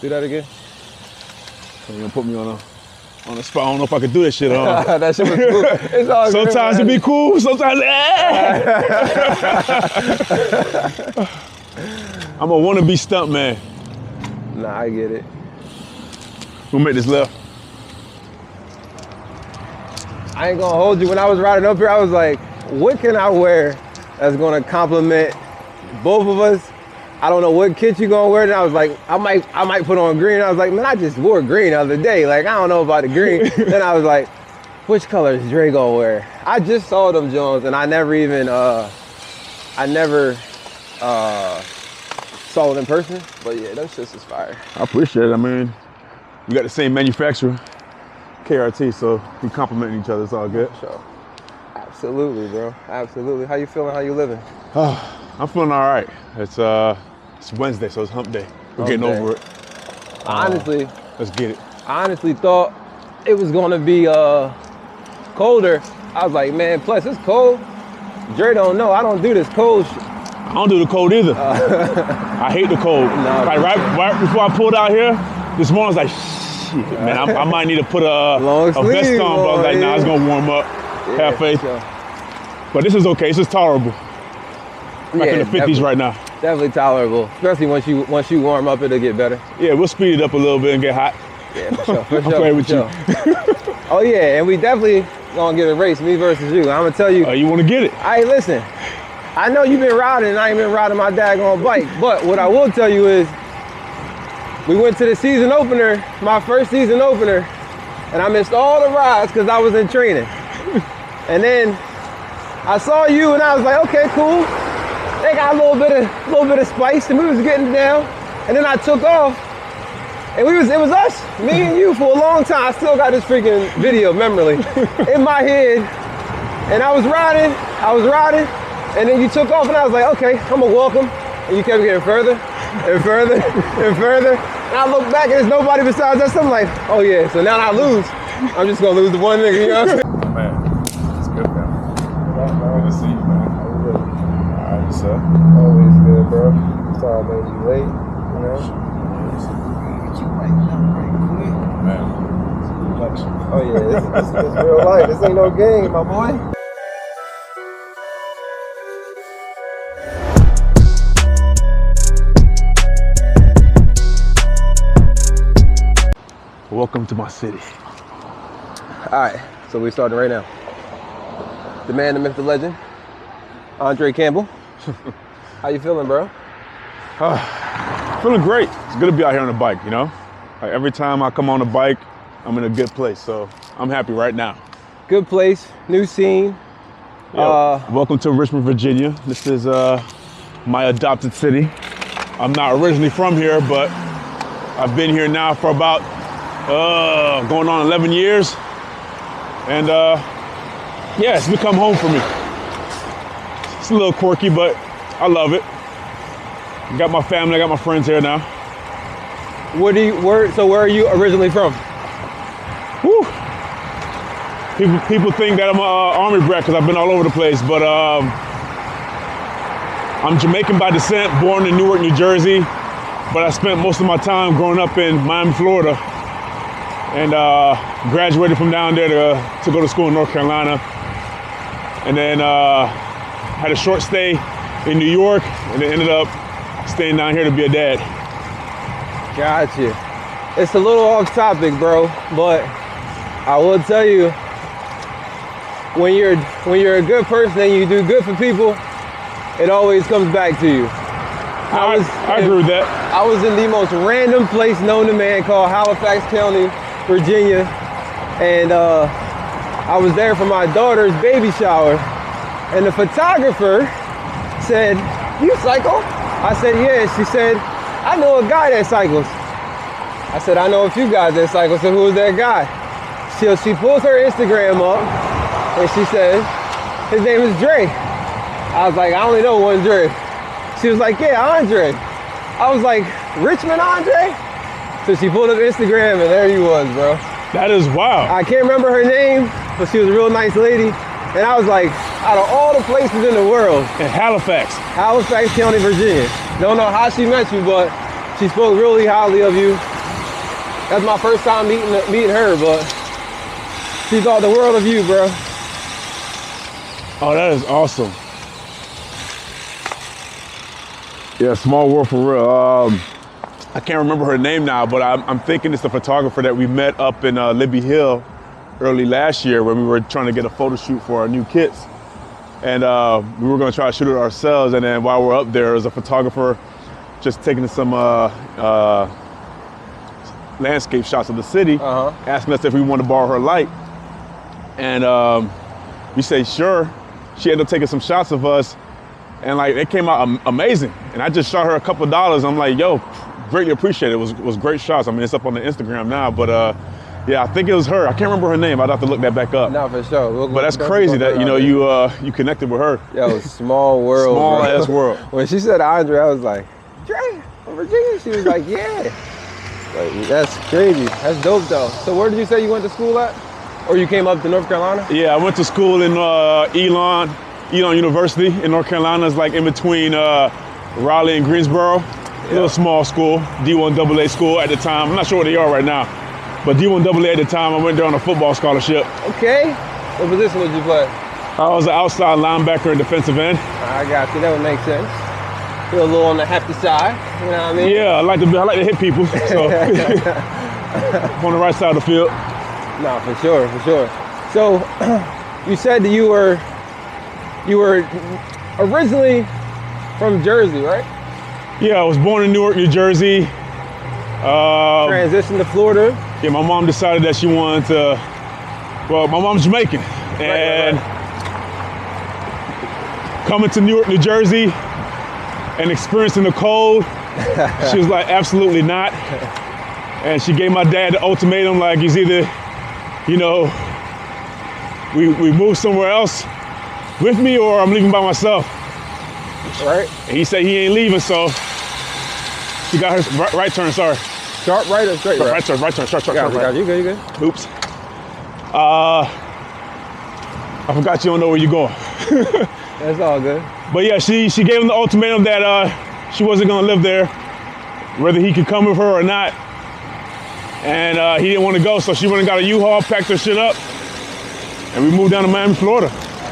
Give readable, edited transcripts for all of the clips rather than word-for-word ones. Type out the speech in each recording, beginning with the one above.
Do that again. You're gonna put me on the spot. I don't know if I could do this shit. That shit was cool. It's all good, sometimes it be cool, sometimes I'm a wannabe stunt man. Nah, I get it. We'll make this left. I ain't gonna hold you. When I was riding up here, I was like, what can I wear that's gonna compliment both of us? I don't know what kit you gonna wear. And I was like, I might put on green. I was like, man, I just wore green the other day. Like, I don't know about the green. Then I was like, which color is Dre gonna wear? I just saw them Jones, and I never saw it in person. But yeah, them shits is fire. I appreciate it. I mean, we got the same manufacturer, KRT, so we complimenting each other. It's all good. Sure. Absolutely, bro. Absolutely. How you feeling? How you living? I'm feeling all right. It's Wednesday, so it's hump day. We're getting over it. Honestly, let's get it. I honestly thought it was gonna be colder. I was like, man, plus it's cold. Dre don't know, I don't do this cold shit. I don't do the cold either. I hate the cold. No, like right before I pulled out here, this morning I was like, shit, man, I might need to put a vest on, but I was like, nah, it's gonna warm up. Yeah, have faith. Sure. But this is okay, it's just tolerable. Back in the 50s right now. Definitely tolerable, especially once you warm up, it'll get better. Yeah, we'll speed it up a little bit and get hot. Yeah, for sure. For I'm sure, playing with sure. you. Oh yeah, and we definitely gonna get a race, me versus you. I'm gonna tell you. You wanna get it? Hey, listen, I know you've been riding and I ain't been riding my daggone bike, but what I will tell you is, we went to the season opener, my first season opener, and I missed all the rides because I was in training. And then I saw you and I was like, okay, cool. They got a little bit of spice and we was getting down. And then I took off and it was us, me and you for a long time. I still got this freaking video memory in my head. And I was riding, and then you took off and I was like, okay, I'm gonna walk him. And you kept getting further and further and further. And I look back and there's nobody besides us. I'm like, oh yeah, so now I lose. I'm just gonna lose the one nigga, you know what I'm saying? Man, it's good, man. Good to see you, man. All right, sir. Always good, bro. Sorry I made you late, you know? Man. Oh yeah, it's real life. This ain't no game, my boy. Welcome to my city. All right, so we starting right now. The man, the myth, the legend, Andre Campbell. How you feeling, bro? Feeling great. It's good to be out here on a bike, you know? Like every time I come on a bike, I'm in a good place, so I'm happy right now. Good place, new scene. Welcome to Richmond, Virginia. This is my adopted city. I'm not originally from here, but I've been here now for about going on 11 years. And yeah, it's become home for me. It's a little quirky, but I love it. Got my family, I got my friends here now. So where are you originally from? Whew. People think that I'm an Army brat because I've been all over the place, but I'm Jamaican by descent, born in Newark, New Jersey, but I spent most of my time growing up in Miami, Florida, and graduated from down there to go to school in North Carolina, and then had a short stay in New York, and then ended up staying down here to be a dad. Gotcha. It's a little off topic, bro, but I will tell you, when you're a good person and you do good for people, it always comes back to you. I agree with that. I was in the most random place known to man called Halifax County, Virginia, and I was there for my daughter's baby shower, and the photographer said, "You cycle?" I said, "Yeah." She said, "I know a guy that cycles." I said, "I know a few guys that cycle, so who is that guy?" So she pulls her Instagram up, and she says, "His name is Dre." I was like, "I only know one Dre." She was like, "Yeah, Andre." I was like, "Richmond Andre?" So she pulled up Instagram, and there he was, bro. That is wild. I can't remember her name, but she was a real nice lady. And I was like, out of all the places in the world. In Halifax County, Virginia. Don't know how she met you, but she spoke really highly of you. That's my first time meeting her, but she thought the world of you, bro. Oh, that is awesome. Yeah, small world for real. I can't remember her name now, but I'm thinking it's the photographer that we met up in Libby Hill early last year when we were trying to get a photo shoot for our new kits. And we were gonna try to shoot it ourselves. And then while we're up there was a photographer just taking some landscape shots of the city, asking us if we want to borrow her light. And we said, sure. She ended up taking some shots of us, and like it came out amazing. And I just shot her a couple of dollars. I'm like, yo, greatly appreciate it. It was great shots. I mean, it's up on the Instagram now, but yeah, I think it was her. I can't remember her name. I'd have to look that back up. No, for sure. But that's crazy that you connected with her. Yeah, it was small world. Small bro. ass world. When she said Andre, I was like, Dre, from Virginia? She was like, yeah. Like, that's crazy. That's dope though. So where did you say you went to school at? Or you came up to North Carolina? Yeah, I went to school in Elon University in North Carolina. It's like in between Raleigh and Greensboro. A little small school, D1AA school at the time. I'm not sure what they are right now, but D1AA at the time. I went there on a football scholarship. Okay. What position did you play? I was an outside linebacker and defensive end. I got you. That would make sense. Feel a little on the hefty side. You know what I mean? Yeah, I like to hit people. So on the right side of the field. No, for sure, for sure. So you said that you were originally from Jersey, right? Yeah, I was born in Newark, New Jersey. Transitioned to Florida. Yeah, my mom decided that she wanted to, well, my mom's Jamaican. And coming to Newark, New Jersey and experiencing the cold, she was like, absolutely not. And she gave my dad the ultimatum, like, it's either, you know, we move somewhere else with me or I'm leaving by myself. Right. And he said he ain't leaving, so she got her right turn, sorry. Sharp right or straight right? Right turn, sharp right. You good, you good. Oops. I forgot you don't know where you're going. That's all good. But yeah, she gave him the ultimatum that she wasn't gonna live there, whether he could come with her or not. And he didn't want to go, so she went and got a U-Haul, packed her shit up, and we moved down to Miami, Florida.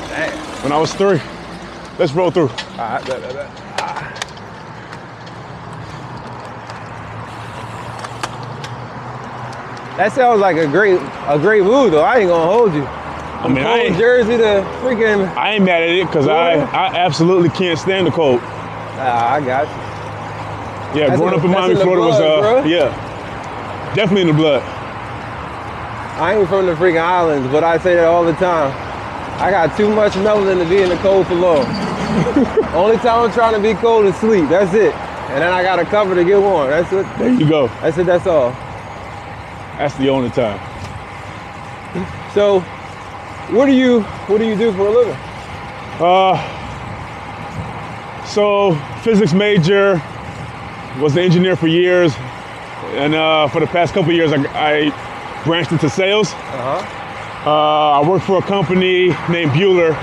Damn. When I was 3. Let's roll through. All right, That sounds like a great move though. I ain't gonna hold you. I mean, From Jersey to freaking. I ain't mad at it because I absolutely can't stand the cold. I got you. Yeah, growing up in Miami, Florida was yeah, definitely in the blood. I ain't from the freaking islands, but I say that all the time. I got too much melanin to be in the cold for long. Only time I'm trying to be cold is sleep. That's it. And then I got a cover to get warm. That's it. There you go. That's it. That's all. That's the only time. So, what do you do for a living? So physics major, was an engineer for years, and for the past couple of years I branched into sales. I work for a company named Bueller,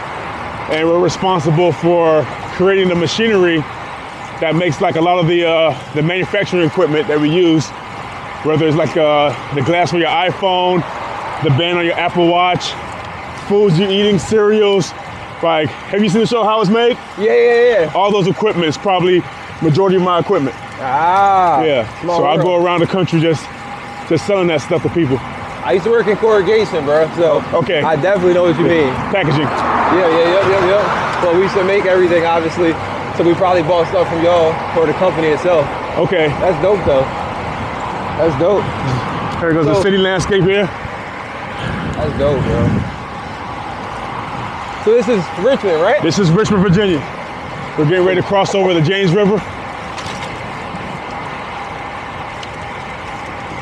and we're responsible for creating the machinery that makes like a lot of the manufacturing equipment that we use, whether it's like the glass for your iPhone, the band on your Apple Watch, foods you're eating, cereals. Like, have you seen the show How It's Made? Yeah. All those equipment is probably majority of my equipment. Yeah. So I go around the country just selling that stuff to people. I used to work in corrugation, bro. So okay. I definitely know what you mean. Packaging. Yeah. Well, we used to make everything, obviously. So we probably bought stuff from y'all for the company itself. Okay. That's dope, though. That's dope. There goes the city landscape here. That's dope, bro. So this is Richmond, right? This is Richmond, Virginia. We're getting ready to cross over the James River.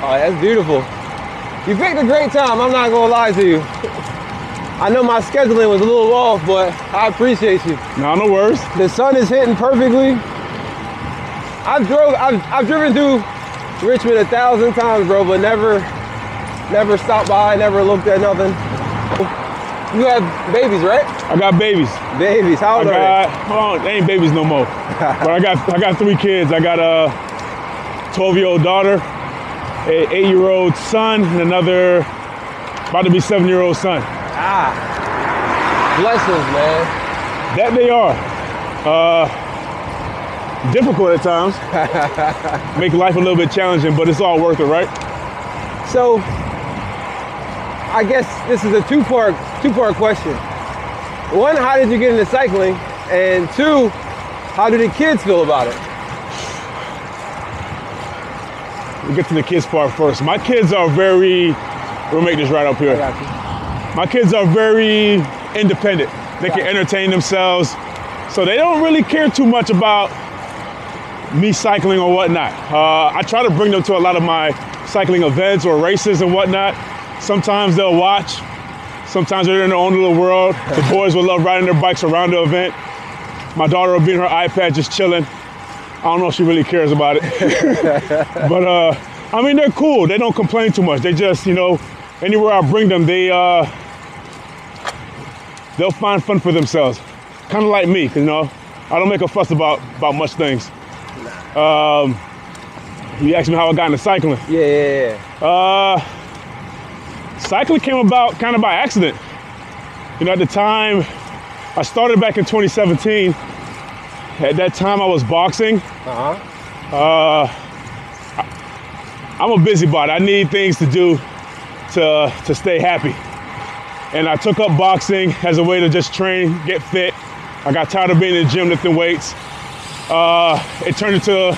Oh, that's beautiful. You picked a great time, I'm not gonna lie to you. I know my scheduling was a little off, but I appreciate you. No worries. The sun is hitting perfectly. I've driven through Richmond 1,000 times, bro, but never stopped by, never looked at nothing. You have babies, right? I got babies. Babies, how old are they? Well, they ain't babies no more. But I got 3 kids. I got a 12-year-old daughter, an 8-year-old son and another about to be 7-year-old son. Ah, blessings, man. That they are. Difficult at times. Make life a little bit challenging, but it's all worth it, right? So, I guess this is a two-part question. One, how did you get into cycling? And two, how do the kids feel about it? We'll get to the kids part first. My kids are we'll make this right up here. I got you. My kids are very independent. They can entertain themselves. So they don't really care too much about me cycling or whatnot. I try to bring them to a lot of my cycling events or races and whatnot. Sometimes they'll watch. Sometimes they're in their own little world. The boys will love riding their bikes around the event. My daughter will be in her iPad just chilling. I don't know if she really cares about it. But I mean, they're cool. They don't complain too much. They just, anywhere I bring them, they'll find fun for themselves. Kind of like me, because, I don't make a fuss about much things. You asked me how I got into cycling. Yeah. Cycling came about kind of by accident. At the time, I started back in 2017. At that time, I was boxing. I'm a busybody. I need things to do to stay happy. And I took up boxing as a way to just train, get fit. I got tired of being in the gym lifting weights. It turned into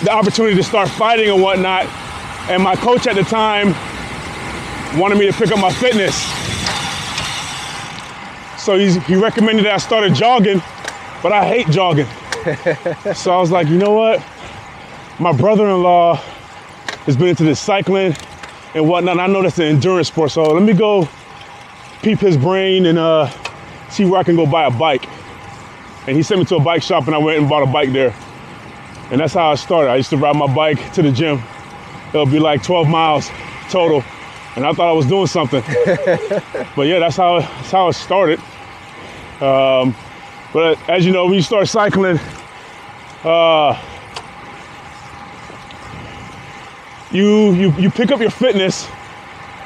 the opportunity to start fighting and whatnot. And my coach at the time wanted me to pick up my fitness. So he recommended that I started jogging, but I hate jogging. So I was like, you know what? My brother-in-law has been into this cycling and whatnot. I know that's an endurance sport, so let me go peep his brain and see where I can go buy a bike. And he sent me to a bike shop and I went and bought a bike there. And that's how I started. I used to ride my bike to the gym. It'll be like 12 miles total. And I thought I was doing something. But yeah, that's how it started. But as you know, when you start cycling, you pick up your fitness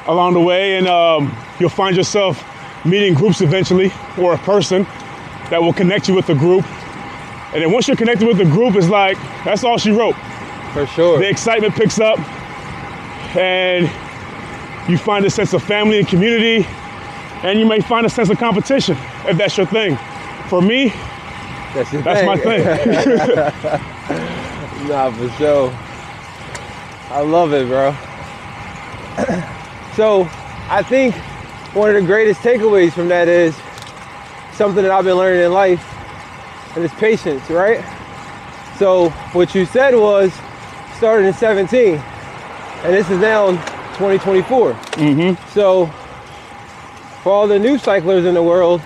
along the way, and you'll find yourself meeting groups eventually, or a person that will connect you with the group. And then once you're connected with the group, it's like, that's all she wrote. For sure. The excitement picks up, and you find a sense of family and community, and you may find a sense of competition, if that's your thing. For me, that's my thing. Nah, for sure. I love it, bro. So I think one of the greatest takeaways from that is something that I've been learning in life, and it's patience, right? So what you said was started in 17, and this is now 2024. So for all the new cyclers in the world,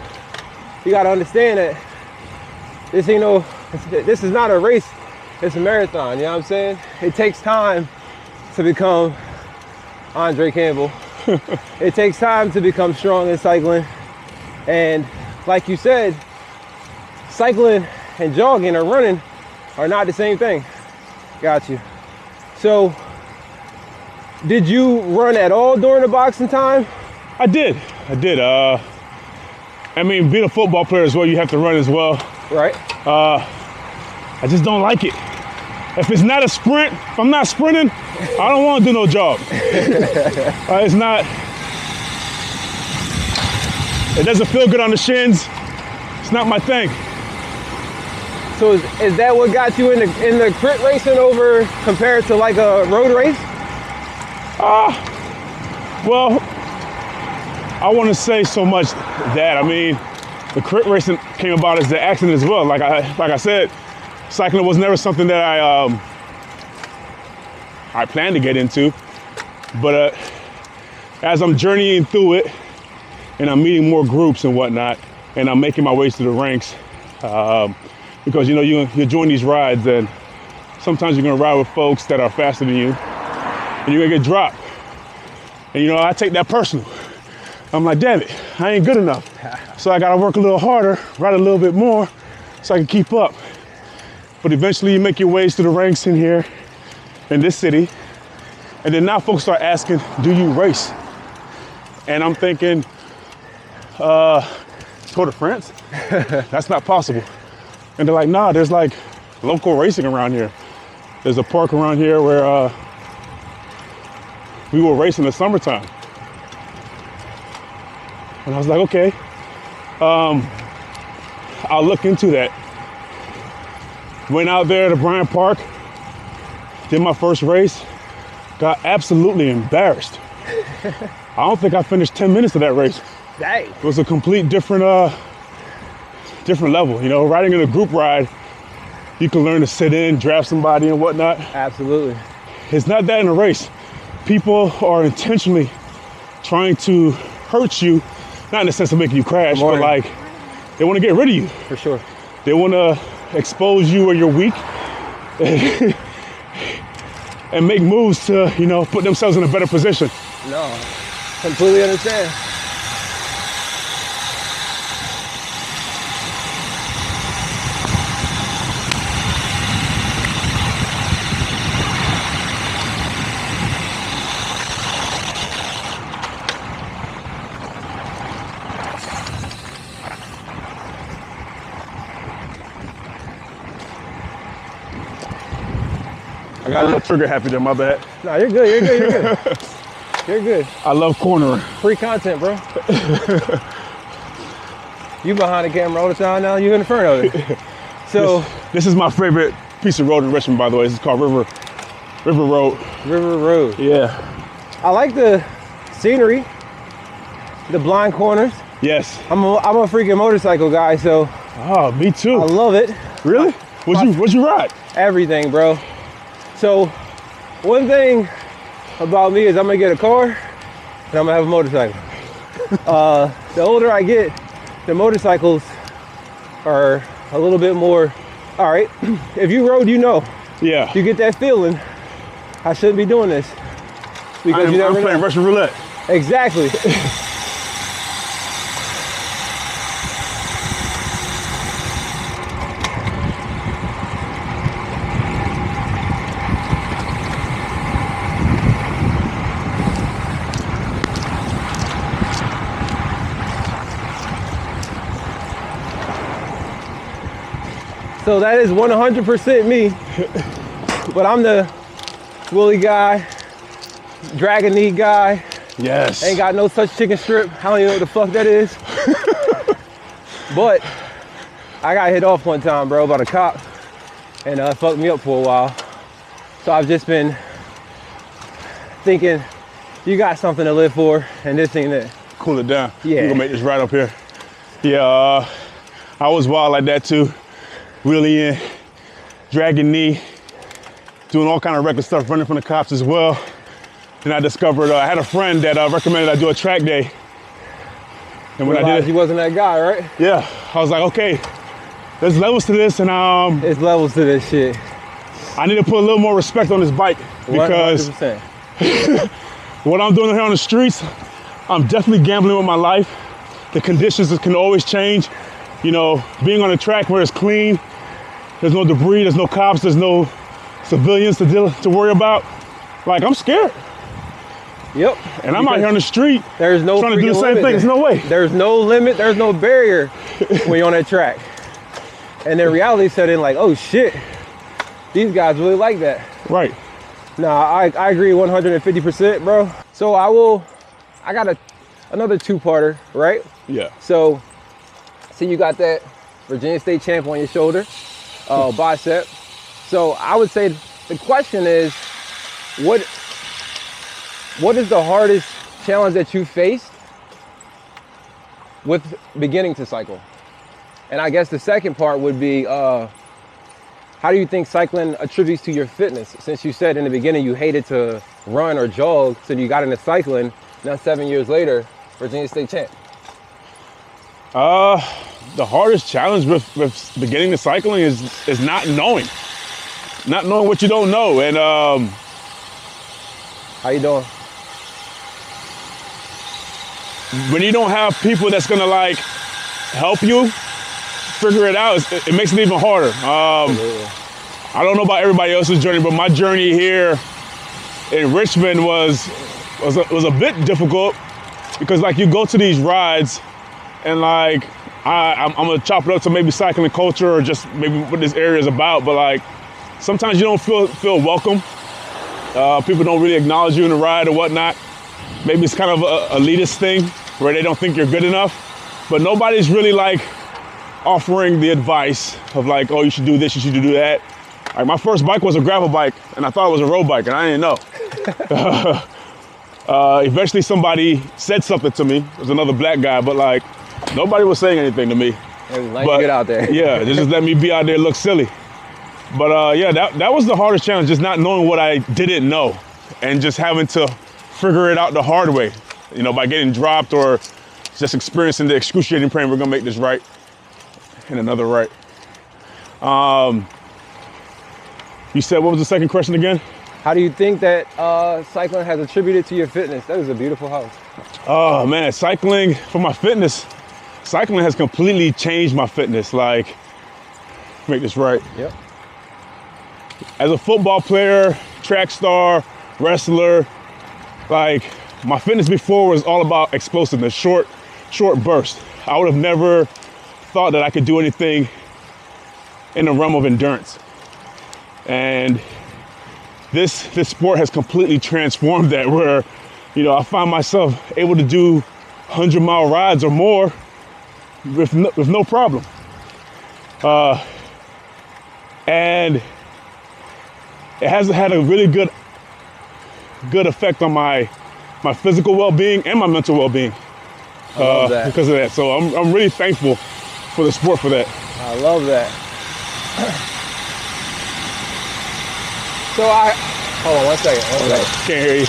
you gotta understand that this is not a race, it's a marathon, you know what I'm saying? It takes time to become Andre Campbell. It takes time to become strong in cycling. And like you said, cycling and jogging or running are not the same thing. Got you. So, did you run at all during the boxing time? I did. I mean, being a football player as well, you have to run as well. Right. I just don't like it. If it's not a sprint, if I'm not sprinting, I don't want to do no jog. It's not. It doesn't feel good on the shins. It's not my thing. So is that what got you in the crit racing over compared to like a road race? Well, I want to say so much that, I mean, the crit racing came about as the accident as well. Like I said, cycling was never something that I planned to get into. But as I'm journeying through it, and I'm meeting more groups and whatnot, and I'm making my way through the ranks, because you join these rides, and sometimes you're gonna ride with folks that are faster than you, and you're gonna get dropped. And I take that personal. I'm like, damn it, I ain't good enough. So I gotta work a little harder, ride a little bit more, so I can keep up. But eventually you make your ways through the ranks in here, in this city, And then now folks start asking, do you race? And I'm thinking, Tour de France? That's not possible. And they're like, nah, there's like local racing around here. There's a park around here where we will race in the summertime. And I was like, okay, I'll look into that. Went out there to Bryant Park, did my first race, got absolutely embarrassed. I don't think I finished 10 minutes of that race. Dang. It was a complete different level. You know, riding in a group ride, you can learn to sit in, draft somebody and whatnot. Absolutely. It's not that in a race. People are intentionally trying to hurt you, not in the sense of making you crash, but like they want to get rid of you. For sure. They want to expose you where you're weak and make moves to, you know, put themselves in a better position. No, completely understand. I got a little trigger happy there, my bad. No, you're good, you're good, you're good. You're good. I love cornering. Free content, bro. You behind the camera all the time now, you in the front of it. So this is my favorite piece of road in Richmond, by the way. This is called River Road. River Road. Yeah. I like the scenery, the blind corners. Yes. I'm a freaking motorcycle guy, so. Oh, me too. I love it. Really? What'd you ride? Everything, bro. So one thing about me is I'm gonna get a car and I'm gonna have a motorcycle. The older I get, the motorcycles are a little bit more, all right, if you rode, you know. Yeah. You get that feeling, I shouldn't be doing this. Because you never know. I'm playing Russian roulette. Exactly. So that is 100% me, but I'm the wheelie guy, dragon knee guy. Yes. Ain't got no such chicken strip. I don't even know what the fuck that is. But I got hit off one time, bro, by a cop, and it fucked me up for a while. So I've just been thinking, you got something to live for, and this ain't it. Cool it down. Yeah. We're gonna make this right up here. Yeah, I was wild like that too. Wheelie in, dragging knee, doing all kind of reckless stuff, running from the cops as well. Then I discovered, I had a friend that recommended I do a track day. And when I did it, he wasn't that guy, right? Yeah, I was like, okay, there's levels to this, and there's levels to this shit. I need to put a little more respect on this bike because 100%. what I'm doing here on the streets, I'm definitely gambling with my life. The conditions can always change. You know, being on a track where it's clean, there's no debris, there's no cops, there's no civilians to worry about. Like, I'm scared. Yep. And I'm out here on the street there's no trying to do the same thing. There's no way. There's no limit, there's no barrier when you're on that track. And then reality set in like, oh shit, these guys really like that. Right. Nah, I agree 150%, bro. So I got another two-parter, right? Yeah. So, see, you got that Virginia State champ on your shoulder, bicep. So I would say the question is, what is the hardest challenge that you faced with beginning to cycle? And I guess the second part would be, how do you think cycling attributes to your fitness? Since you said in the beginning you hated to run or jog, so you got into cycling, now 7 years later, Virginia State champ. The hardest challenge with beginning the cycling is not knowing what you don't know. And how you doing? When you don't have people that's gonna like help you figure it out, it makes it even harder. I don't know about everybody else's journey, but my journey here in Richmond was a bit difficult because like you go to these rides and like I'm gonna chop it up to maybe cycling culture or just maybe what this area is about, but like sometimes you don't feel welcome. People don't really acknowledge you in the ride or whatnot. Maybe it's kind of a elitist thing where they don't think you're good enough, but nobody's really like offering the advice of like, oh, you should do this, you should do that. Like my first bike was a gravel bike and I thought it was a road bike and I didn't know. Eventually somebody said something to me. It was another black guy, but like nobody was saying anything to me. Let you get out there. Yeah, they just let me be out there, look silly. But yeah, that was the hardest challenge, just not knowing what I didn't know and just having to figure it out the hard way, you know, by getting dropped or just experiencing the excruciating pain. We're gonna make this right and another right. You said, what was the second question again? How do you think that cycling has attributed to your fitness? That is a beautiful house. Oh man, cycling for my fitness. Cycling has completely changed my fitness. Like, make this right. Yep. As a football player, track star, wrestler, like my fitness before was all about explosiveness, short burst. I would have never thought that I could do anything in the realm of endurance. And this sport has completely transformed that, where, you know, I find myself able to do 100-mile rides or more with no problem. And it has had a really good effect on my physical well-being and my mental well-being because of that. So I'm really thankful for the sport for that. I love that. So hold on one second. Can't hear you.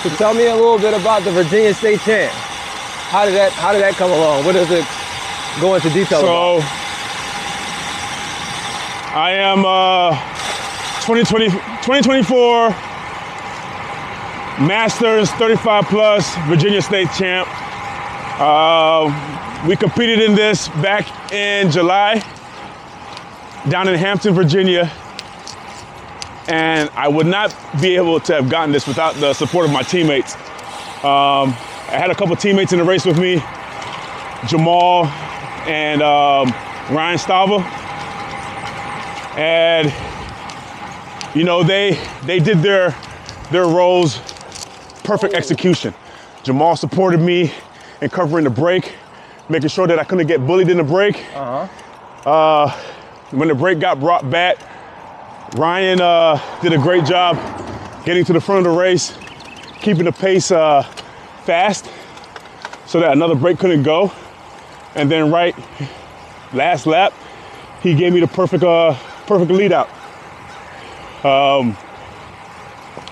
So tell me a little bit about the Virginia State Champ. How did that come along? What does it go into detail about? So I am 2024 Masters 35 plus Virginia State Champ. We competed in this back in July down in Hampton, Virginia. And I would not be able to have gotten this without the support of my teammates. I had a couple teammates in the race with me, Jamal and Ryan Stava. And, you know, they did their roles, perfect execution. Jamal supported me in covering the break, making sure that I couldn't get bullied in the break. When the break got brought back, Ryan did a great job getting to the front of the race, keeping the pace fast so that another break couldn't go. And then right last lap, he gave me the perfect lead out.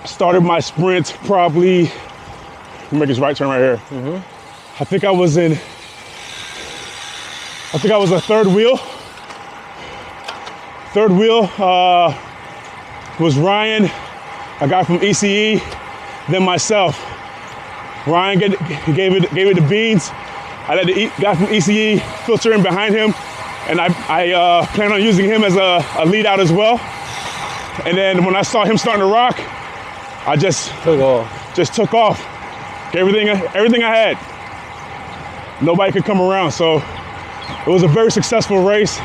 Started my sprint probably, let me make this right turn right here. I think I was a third wheel. Third wheel was Ryan, a guy from ECE, then myself. Ryan gave it the beans. I let the guy from ECE filter in behind him, and I plan on using him as a lead out as well. And then when I saw him starting to rock, I just took off. Everything I had. Nobody could come around, so it was a very successful race.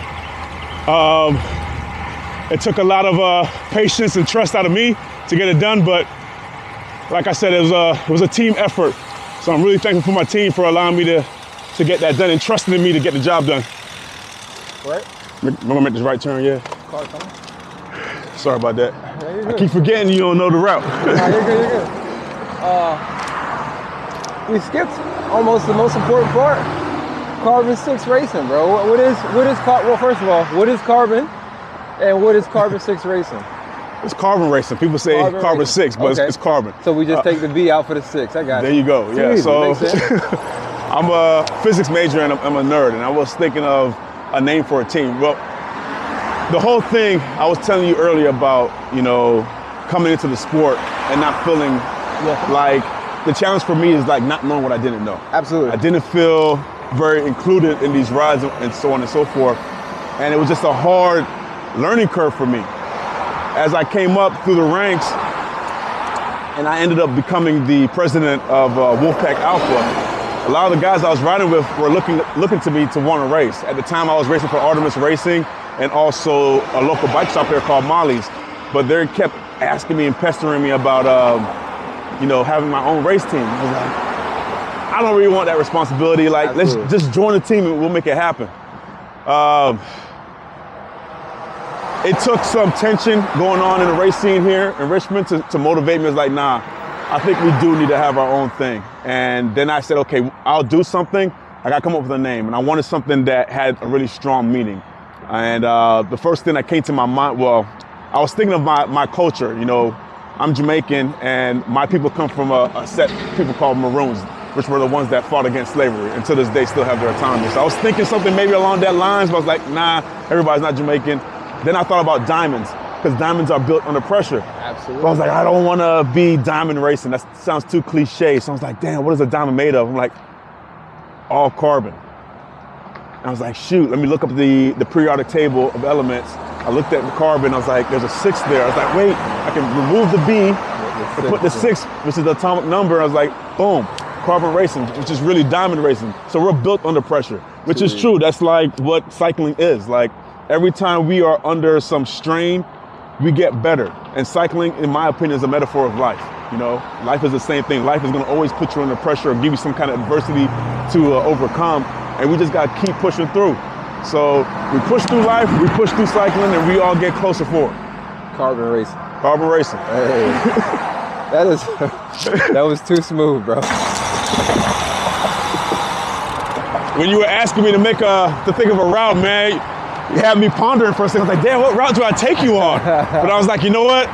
It took a lot of patience and trust out of me to get it done, but like I said, it was a team effort. So I'm really thankful for my team for allowing me to get that done and trusting in me to get the job done. Right? I'm gonna make this right turn, yeah. Car coming. Sorry about that. Yeah, you're good. I keep forgetting you don't know the route. Nah, you're good. We skipped almost the most important part. Carbon 6 racing, bro. What is well, first of all, what is Carbon? And what is Carbon 6 racing? It's carbon racing. People say carbon 6, but it's carbon. So we just take the B out for the 6. I got There you go. Yeah. Easy. So I'm a physics major and I'm a nerd, and I was thinking of a name for a team. Well, the whole thing I was telling you earlier about, you know, coming into the sport and not feeling like the challenge for me is like not knowing what I didn't know. Absolutely. I didn't feel very included in these rides and so on and so forth. And it was just a hard learning curve for me. As I came up through the ranks and I ended up becoming the president of Wolfpack Alpha, a lot of the guys I was riding with were looking to me to want to race. At the time I was racing for Artemis Racing and also a local bike shop here called Molly's. But they kept asking me and pestering me about, you know, having my own race team. I was like, I don't really want that responsibility. Like, Absolutely. Let's just join the team and we'll make it happen. It took some tension going on in the race scene here in Richmond to motivate me. It's like, nah, I think we do need to have our own thing. And then I said, okay, I'll do something. I got to come up with a name. And I wanted something that had a really strong meaning. And the first thing that came to my mind, well, I was thinking of my culture. You know, I'm Jamaican and my people come from a set people called Maroons, which were the ones that fought against slavery. And to this day still have their autonomy. So I was thinking something maybe along that lines, but I was like, nah, everybody's not Jamaican. Then I thought about diamonds, because diamonds are built under pressure. Absolutely. So I was like, I don't want to be diamond racing. That sounds too cliche. So I was like, damn, what is a diamond made of? I'm like, all carbon. And I was like, shoot, let me look up the periodic table of elements. I looked at the carbon. I was like, there's a 6 there. I was like, wait, I can remove the B and put the 6, which is the atomic number. I was like, boom, carbon racing, which is really diamond racing. So we're built under pressure, which is true. That's like what cycling is. Like, every time we are under some strain, we get better. And cycling, in my opinion, is a metaphor of life. You know, life is the same thing. Life is going to always put you under pressure or give you some kind of adversity to overcome. And we just got to keep pushing through. So we push through life, we push through cycling, and we all get closer forward. Carbon racing. Carbon racing. Hey. That was too smooth, bro. When you were asking me to think of a route, man, you had me pondering for a second. I was like, damn, what route do I take you on? But I was like, you know what?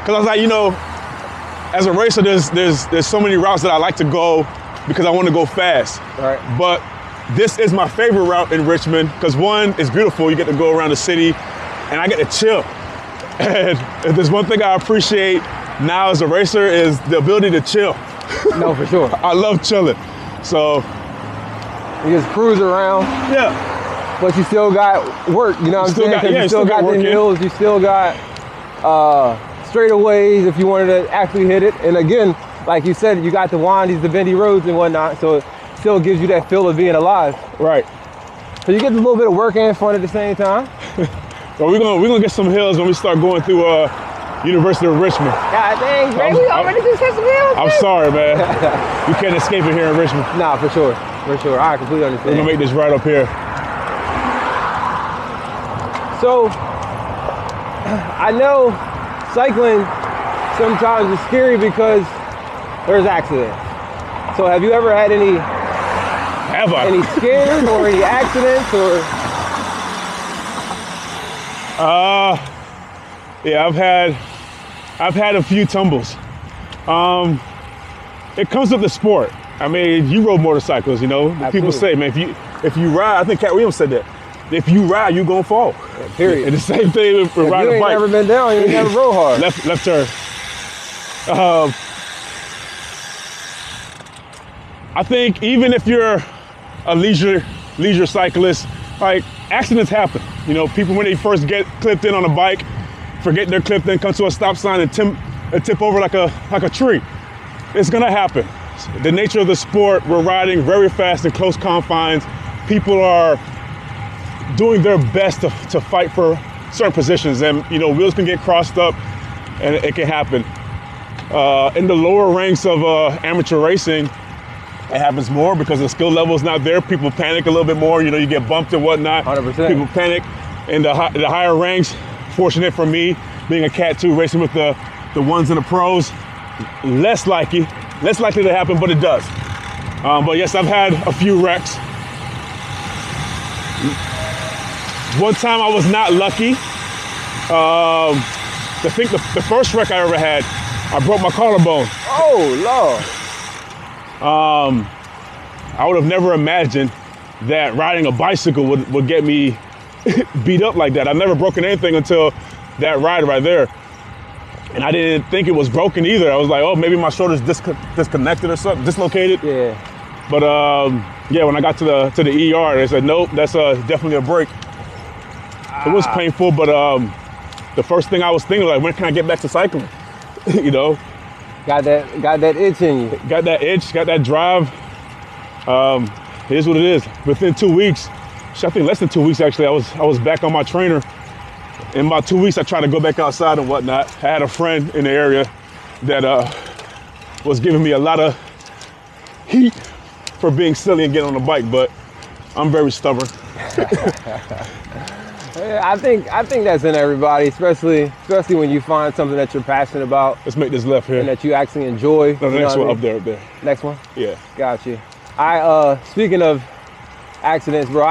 Because I was like, you know, as a racer, there's so many routes that I like to go because I want to go fast. Right. But this is my favorite route in Richmond because one, it's beautiful. You get to go around the city and I get to chill. And if there's one thing I appreciate now as a racer is the ability to chill. No, for sure. I love chilling. So you just cruise around. Yeah. But you still got work, you know what I'm saying? Yeah, you still got the hills, you still got straightaways if you wanted to actually hit it. And again, like you said, you got the windies, the bendy roads and whatnot, so it still gives you that feel of being alive. Right. So you get a little bit of work and fun at the same time. Well, we're gonna get some hills when we start going through University of Richmond. God dang, man, we already just hit some hills. I'm sorry, man. You can't escape it here in Richmond. Nah, for sure. I completely understand. We're gonna make this right up here. So, I know cycling sometimes is scary because there's accidents. So have you ever had any scares or any accidents or? Yeah, I've had a few tumbles. It comes with the sport. I mean, you rode motorcycles, you know. Absolutely. People say, man, if you ride, I think Cat Williams said that. If you ride, you're gonna fall. Yeah, period. And the same thing with riding a bike. You ain't never been down, you ain't never rode hard. Left turn. I think even if you're a leisure cyclist, like accidents happen. You know, people when they first get clipped in on a bike, forget they're clipped in, come to a stop sign and tip over like a tree. It's gonna happen. The nature of the sport, we're riding very fast in close confines. People are doing their best to fight for certain positions, and you know, wheels can get crossed up and it can happen. In the lower ranks of amateur racing, it happens more because the skill level is not there. People panic a little bit more. You know, you get bumped and whatnot. 100%. People panic. In the higher ranks, fortunate for me, being a Cat 2 racing with the ones in the pros, less likely to happen, but it does. But yes, I've had a few wrecks. One time I was not lucky. the first wreck I ever had, I broke my collarbone. Oh, Lord. I would have never imagined that riding a bicycle would get me beat up like that. I've never broken anything until that ride right there. And I didn't think it was broken either. I was like, oh, maybe my shoulder's disconnected or something, dislocated. Yeah. But yeah, when I got to the ER, they said, nope, that's definitely a break. It was painful, but the first thing I was thinking, like, when can I get back to cycling? You know? Got that itch in you. Got that itch, got that drive. It is what it is. Within 2 weeks, I think less than 2 weeks actually, I was back on my trainer. In about 2 weeks, I tried to go back outside and whatnot. I had a friend in the area that was giving me a lot of heat for being silly and getting on the bike, but I'm very stubborn. I think that's in everybody, especially when you find something that you're passionate about. Let's make this left here. And that you actually enjoy. No, the next one up there. Next one? Yeah. Got you. Speaking of accidents, bro,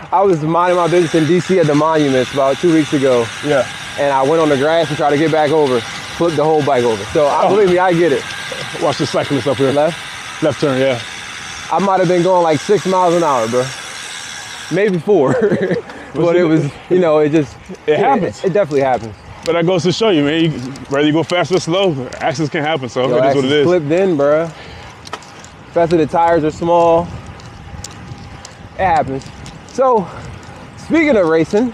I was minding my business in DC at the monuments about 2 weeks ago. Yeah. And I went on the grass and tried to get back over, flipped the whole bike over. So believe me, I get it. Watch the cyclist up here. Left turn, yeah. I might have been going like 6 miles an hour, bro. Maybe 4. But it was, it happens. It definitely happens. But that goes to show you, man, whether you go fast or slow, accidents can happen, so it is what it is. Flipped in, bro. Especially the tires are small. It happens. So, speaking of racing,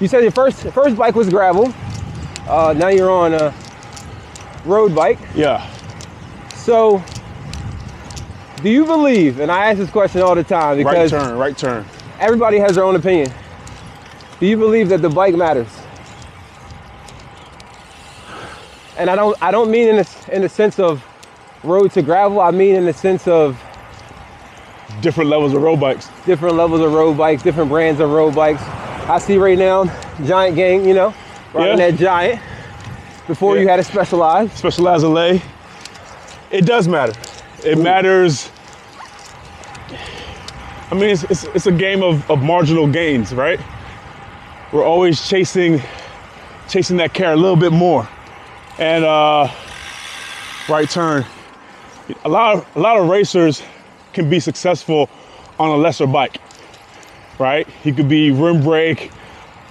you said your first bike was gravel. Now you're on a road bike. Yeah. So, do you believe, and I ask this question all the time because right turn. Everybody has their own opinion. Do you believe that the bike matters? And I don't mean in the sense of road to gravel. I mean in the sense of different levels of road bikes. Different levels of road bikes, different brands of road bikes. I see right now, Giant Gang, riding that Giant. Before you had a Specialized. Specialized LA. It does matter. It matters. I mean, it's a game of marginal gains, right? We're always chasing that carrot a little bit more. And right turn. A lot of racers can be successful on a lesser bike, right? You could be rim brake,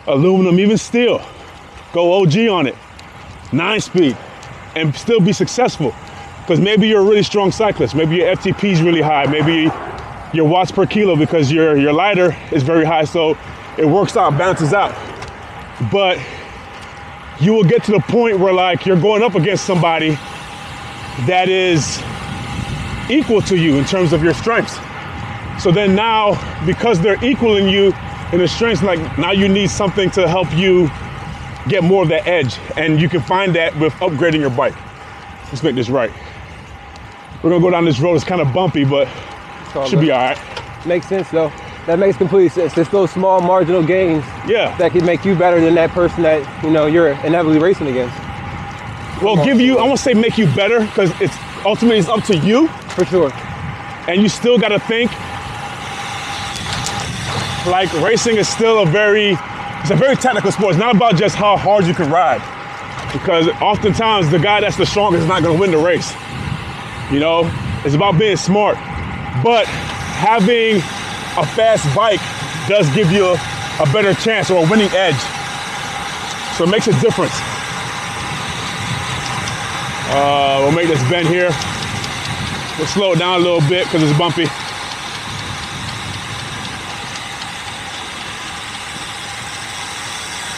aluminum, even steel. Go OG on it, 9-speed, and still be successful. Because maybe you're a really strong cyclist. Maybe your FTP is really high. Maybe your watts per kilo because your lighter is very high. So it works out, balances out. But you will get to the point where like you're going up against somebody that is equal to you in terms of your strengths. So then now, because they're equaling you in the strengths, like now you need something to help you get more of that edge. And you can find that with upgrading your bike. Let's make this right. We're gonna go down this road. It's kind of bumpy, but should be all right. Makes sense though. That makes complete sense. It's those small marginal gains that can make you better than that person that you're inevitably racing against. Well, I won't say make you better, because ultimately it's up to you. For sure. And you still gotta think, like racing is still it's a very technical sport. It's not about just how hard you can ride. Because oftentimes the guy that's the strongest is not gonna win the race. It's about being smart. But having a fast bike does give you a better chance or a winning edge. So it makes a difference. We'll make this bend here. We'll slow it down a little bit because it's bumpy.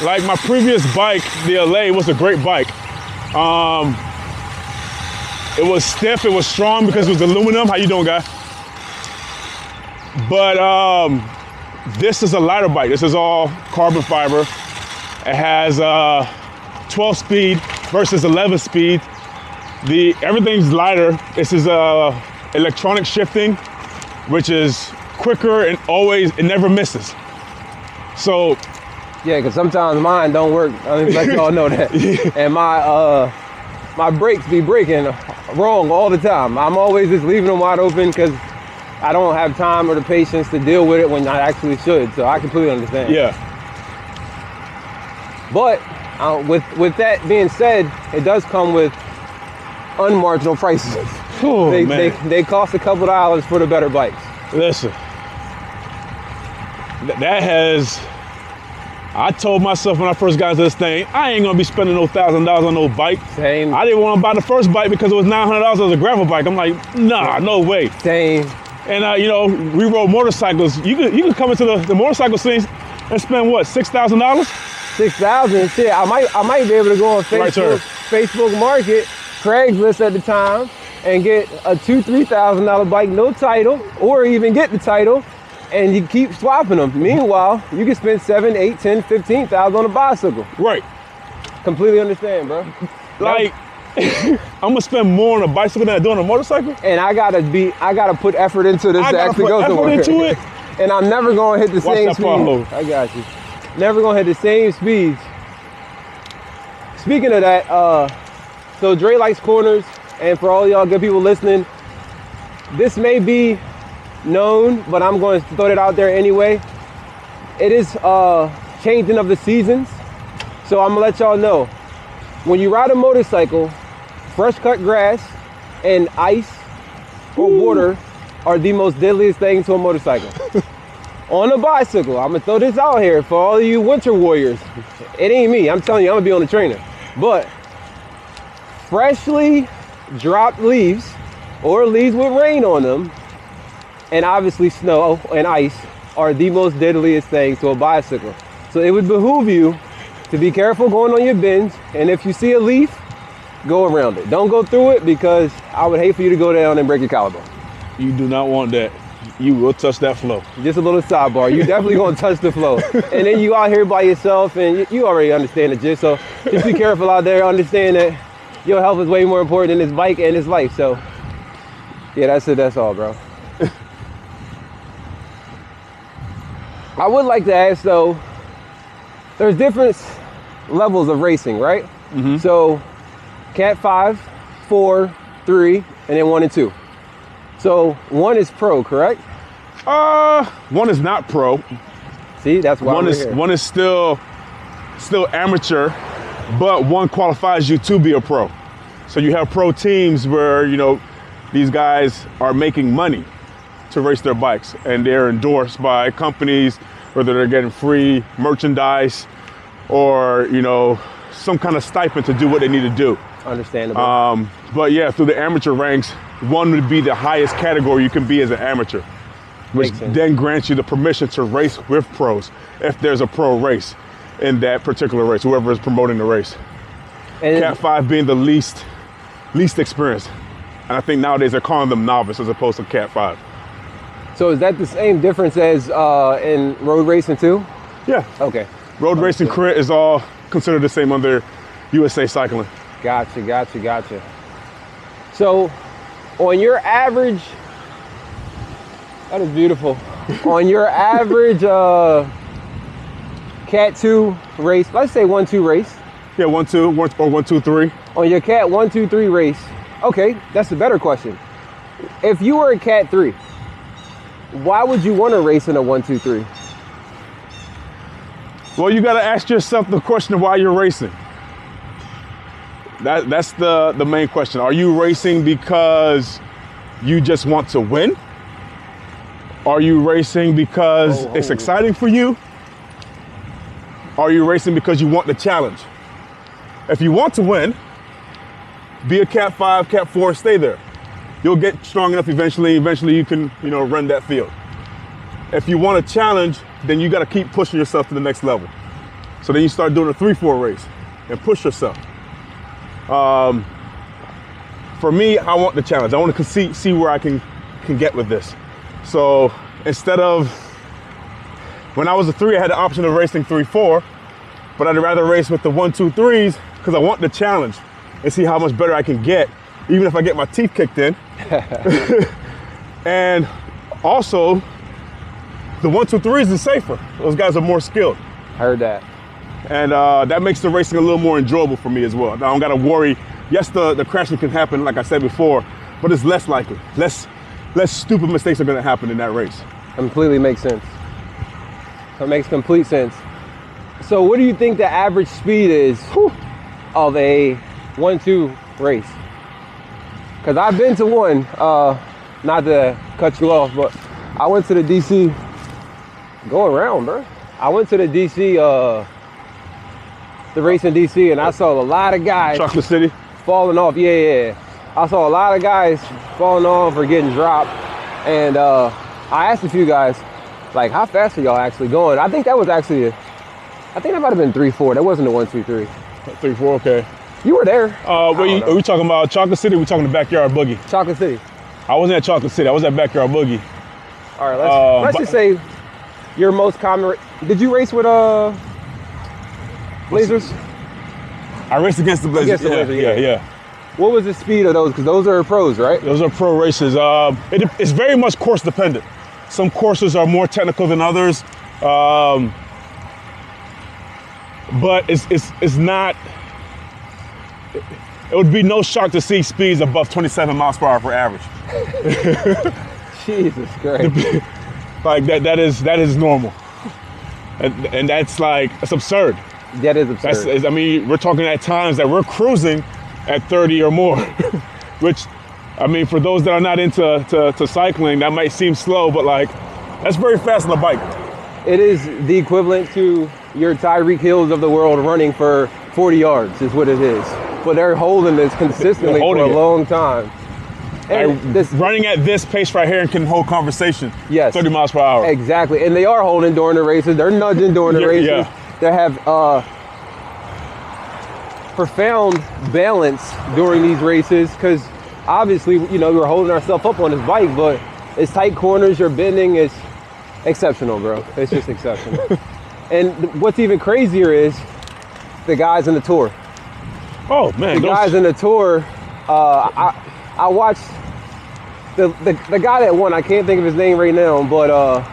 Like my previous bike, the LA, was a great bike. It was stiff, it was strong because it was aluminum. How you doing, guy? But this is a lighter bike. This is all carbon fiber. It has 12 speed versus 11 speed. Everything's lighter. This is electronic shifting, which is quicker and it never misses. So yeah, because sometimes mine don't work. I mean, let y'all know that. And my brakes be breaking wrong all the time. I'm always just leaving them wide open because I don't have time or the patience to deal with it when I actually should. So I completely understand. Yeah. But with that being said, it does come with unmarginal prices. Oh, they cost a couple dollars for the better bikes. Listen, that has, I told myself when I first got into this thing, I ain't gonna be spending no $1,000 on no bike. Same. I didn't want to buy the first bike because it was $900 as a gravel bike. I'm like, nah, no way. Same. And you know, we rode motorcycles. You could come into the motorcycle scene and spend what, $6,000? $6,000. Shit, I might be able to go on Facebook Market, Craigslist at the time, and get a $2,000-$3,000 bike, no title, or even get the title, and you keep swapping them. Meanwhile, you can spend $7,000, $8,000, $10,000, $15,000 on a bicycle. Right. Completely understand, bro. Like, I'm gonna spend more on a bicycle than I do on a motorcycle. And I gotta put effort into this to actually go somewhere. Into it. And I'm never gonna hit the same speed. I got you. Never gonna hit the same speeds. Speaking of that, so Dre likes corners, and for all y'all good people listening, this may be known, but I'm going to throw it out there anyway. It is changing of the seasons, so I'm gonna let y'all know. When you ride a motorcycle, fresh cut grass and ice or water are the most deadliest things to a motorcycle. On a bicycle, I'm gonna throw this out here for all of you winter warriors. It ain't me, I'm telling you, I'm gonna be on the trainer. But freshly dropped leaves or leaves with rain on them, and obviously snow and ice, are the most deadliest things to a bicycle. So it would behoove you to be careful going on your bends, and if you see a leaf, go around it. Don't go through it, because I would hate for you to go down and break your collarbone. You do not want that. You will touch that flow. Just a little sidebar. You definitely gonna touch the flow. And then you out here by yourself, and you already understand the gist. So just be careful out there. Understand that your health is way more important than this bike and this life. So yeah, that's it. That's all, bro. I would like to ask though, there's different levels of racing, right? Mm-hmm. So Cat 5, 4, 3, and then 1 and 2. So 1 is pro, correct? 1 is not pro. See, that's why one is still amateur, but 1 qualifies you to be a pro. So you have pro teams where, you know, these guys are making money to race their bikes, and they're endorsed by companies, whether they're getting free merchandise or, you know, some kind of stipend to do what they need to do. Understandable. But yeah, through the amateur ranks, 1 would be the highest category you can be as an amateur, which then grants you the permission to race with pros if there's a pro race in that particular race, whoever is promoting the race. And Cat 5 being the least experienced. And I think nowadays they're calling them novice as opposed to Cat 5. So is that the same difference as in road racing too? Yeah. Okay. Road racing crit is all considered the same under USA Cycling. Gotcha. So on your average, that is beautiful. On your average Cat 2 race, let's say 1-2 race. Yeah, 1-2 or 1-2-3. On your Cat 1-2-3 race, okay, that's a better question. If you were a Cat 3, why would you want to race in a 1-2-3? Well, you got to ask yourself the question of why you're racing. That's the main question. Are you racing because you just want to win? Are you racing because it's exciting for you? Are you racing because you want the challenge? If you want to win, be a Cat 5, Cat 4, stay there. You'll get strong enough eventually. Eventually you can, you know, run that field. If you want a challenge, then you got to keep pushing yourself to the next level. So then you start doing a 3-4 race and push yourself. For me, I want the challenge. I want to see where I can get with this. So instead of, when I was a 3, I had the option of racing 3-4, but I'd rather race with the 1-2-3s because I want the challenge and see how much better I can get, even if I get my teeth kicked in. And also, the 1-2-3s is safer. Those guys are more skilled. Heard that. And that makes the racing a little more enjoyable for me as well. I don't got to worry. Yes, the crashing can happen, like I said before, but it's less likely. Less stupid mistakes are going to happen in that race. Completely makes sense. That makes complete sense. So what do you think the average speed is of a 1-2 race? Because I've been to one, not to cut you off, but I went to the DC, go around, bro. I went to the DC, the race in DC, and I saw a lot of guys. Chocolate City? Falling off, yeah. I saw a lot of guys falling off or getting dropped. And I asked a few guys, like, how fast are y'all actually going? I think that was actually, I think that might have been 3-4. That wasn't a 1-2-3. 3-4, okay. You were there. Are we talking about Chocolate City or are we talking the Backyard Boogie? Chocolate City. I wasn't at Chocolate City. I was at Backyard Boogie. All right, let's just say your most common. Did you race with Blazers? I raced against the Blazers. Yeah. What was the speed of those? Because those are pros, right? Those are pro races. It's very much course dependent. Some courses are more technical than others, but it's not. It would be no shock to see speeds above 27 miles per hour for average. Jesus Christ. Like that is normal. And that's like, it's absurd. That is absurd. I mean, we're talking at times that we're cruising at 30 or more, which, I mean, for those that are not into cycling, that might seem slow, but like, that's very fast on a bike. It is the equivalent to your Tyreek Hills of the world running for 40 yards is what it is. But they're holding this consistently for a long time. And running at this pace right here and can hold conversation. Yes. 30 miles per hour. Exactly. And they are holding during the races. They're nudging during the races. Yeah. They have profound balance during these races because obviously, you know, we're holding ourselves up on this bike, but it's tight corners, you're bending, it's exceptional, bro. It's just exceptional. And what's even crazier is the guys in the Tour. Oh, man. The guys in the Tour, I watched the guy that won, I can't think of his name right now, but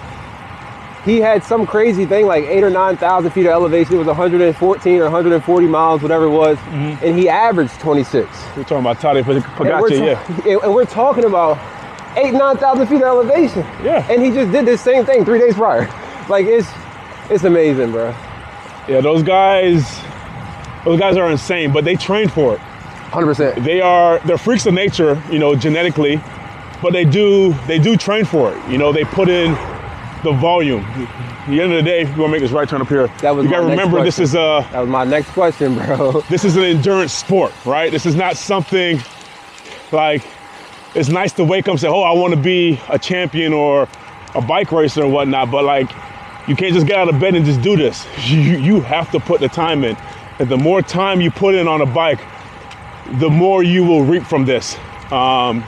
he had some crazy thing like 8,000 or 9,000 feet of elevation. It was 114 or 140 miles, whatever it was, and he averaged 26. We're talking about Tadej Pogacar, and we're talking about 8,000, 9,000 feet of elevation. Yeah. And he just did this same thing 3 days prior. Like it's amazing, bro. Yeah, those guys are insane, but they train for it. 100%. They're freaks of nature, you know, genetically, but they do train for it. You know, they put in the volume. At the end of the day, if you want to make this right turn up here, you got to remember this is that was my next question, bro. This is an endurance sport, right? This is not something like, it's nice to wake up and say, oh, I want to be a champion or a bike racer and whatnot, but like, you can't just get out of bed and just do this. You have to put the time in. And the more time you put in on a bike, the more you will reap from this. I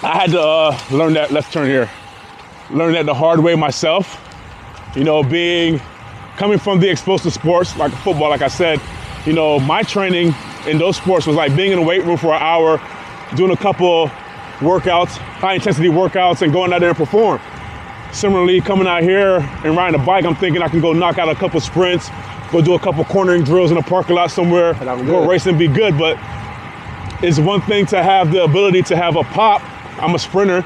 had to learn that, let's turn here, learn that the hard way myself. You know, coming from the explosive sports, like football, like I said, you know, my training in those sports was like being in the weight room for an hour, doing a couple workouts, high intensity workouts, and going out there and perform. Similarly, coming out here and riding a bike, I'm thinking I can go knock out a couple sprints, go do a couple cornering drills in a parking lot somewhere, go race and be good. But it's one thing to have the ability to have a pop. I'm a sprinter,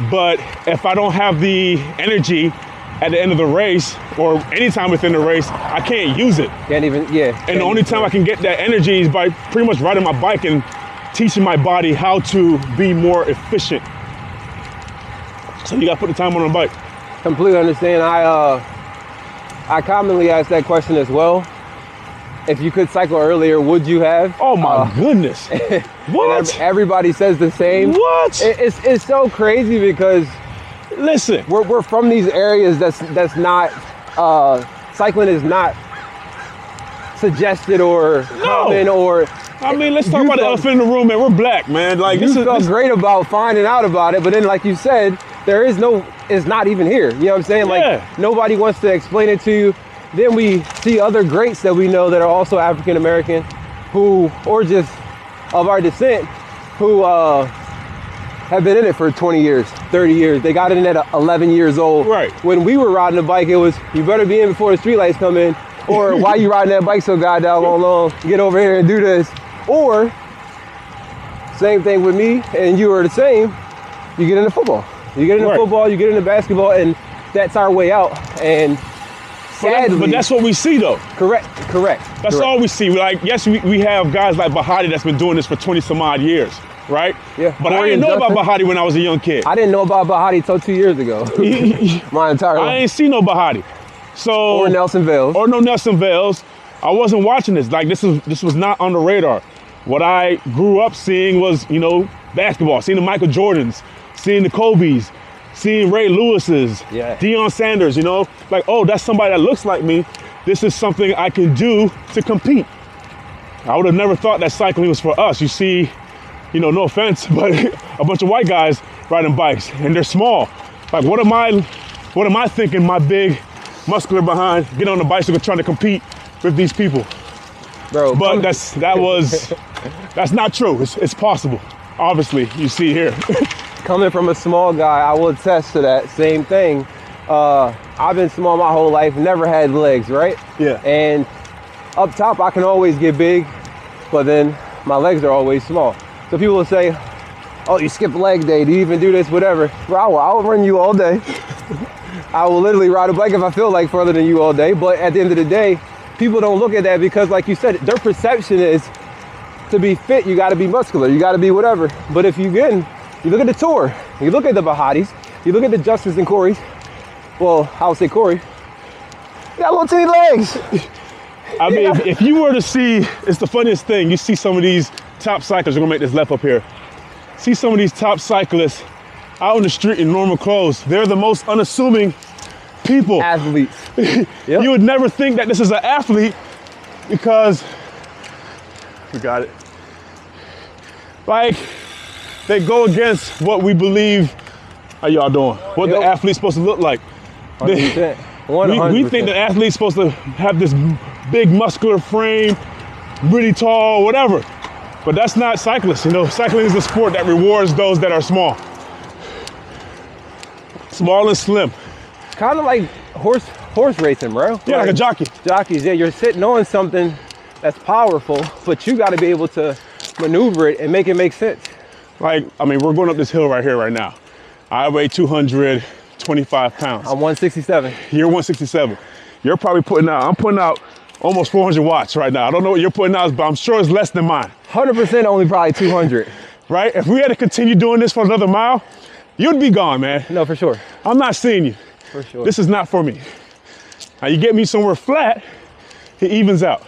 but if I don't have the energy at the end of the race or anytime within the race, I can't use it. And the only time I can get that energy is by pretty much riding my bike and teaching my body how to be more efficient. So you gotta put the time on the bike. Completely understand. I commonly ask that question as well. If you could cycle earlier, would you have? Oh my goodness. What? Everybody says the same. What? It's so crazy because listen, we're from these areas that's not cycling is not suggested or common or. I mean, let's talk about the elephant in the room, man. We're black, man. Like you felt great about finding out about it, but then, like you said, it's not even here. You know what I'm saying? Like nobody wants to explain it to you. Then we see other greats that we know that are also African American, or just of our descent, who have been in it for 20 years, 30 years. They got in at 11 years old. Right. When we were riding the bike, it was you better be in before the streetlights come in, or why you riding that bike so goddamn long? Get over here and do this. Or same thing with me, and you are the same. You get into football. You get into football. You get into basketball, and that's our way out. And sadly. But that's what we see, though. Correct. That's all we see. Like, yes, we have guys like Bahati that's been doing this for 20 some odd years, right? Yeah. But I didn't know about Bahati when I was a young kid. I didn't know about Bahati until 2 years ago. My entire life. I ain't seen no Bahati. So or Nelson Vales. Or no Nelson Vales. I wasn't watching this. Like, this was not on the radar. What I grew up seeing was, you know, basketball, seeing the Michael Jordans, seeing the Kobe's, seeing Ray Lewis's, Deion Sanders, you know, like, oh, that's somebody that looks like me. This is something I can do to compete. I would have never thought that cycling was for us. You see, you know, no offense, but a bunch of white guys riding bikes and they're small. Like, what am I thinking my big muscular behind getting on the bicycle trying to compete with these people? Bro, but that's not true. It's possible. Obviously, you see here. Coming from a small guy, I will attest to that same thing. I've been small my whole life, never had legs, right? Yeah. And up top, I can always get big, but then my legs are always small. So people will say, oh, you skip leg day, do you even do this, whatever. Bro, I'll run you all day. I will literally ride a bike if I feel like further than you all day. But at the end of the day, people don't look at that because, like you said, their perception is to be fit, you got to be muscular, you got to be whatever. But if you look at the Tour, you look at the Bahatis, you look at the Justis and Corys. Well, I would say Corey. You got little teeny legs. I mean, if you were to see, it's the funniest thing. You see some of these top cyclists, we're gonna make this left up here. See some of these top cyclists out in the street in normal clothes. They're the most unassuming people. Athletes. Yep. You would never think that this is an athlete because, we got it. Like, they go against what we believe, how y'all doing? What the athlete's supposed to look like. 100%. 100%. We think the athlete's supposed to have this big muscular frame, really tall, whatever. But that's not cyclists, you know. Cycling is a sport that rewards those that are small. Small and slim. Kind of like horse racing, bro. Yeah, like a jockey. Jockeys, yeah, you're sitting on something that's powerful, but you got to be able to maneuver it and make it make sense. Like, I mean, we're going up this hill right here, right now. I weigh 225 pounds. I'm 167. You're 167. You're probably I'm putting out almost 400 watts right now. I don't know what you're putting out, but I'm sure it's less than mine. 100% only probably 200. Right? If we had to continue doing this for another mile, you'd be gone, man. No, for sure. I'm not seeing you. For sure. This is not for me. Now, you get me somewhere flat, it evens out.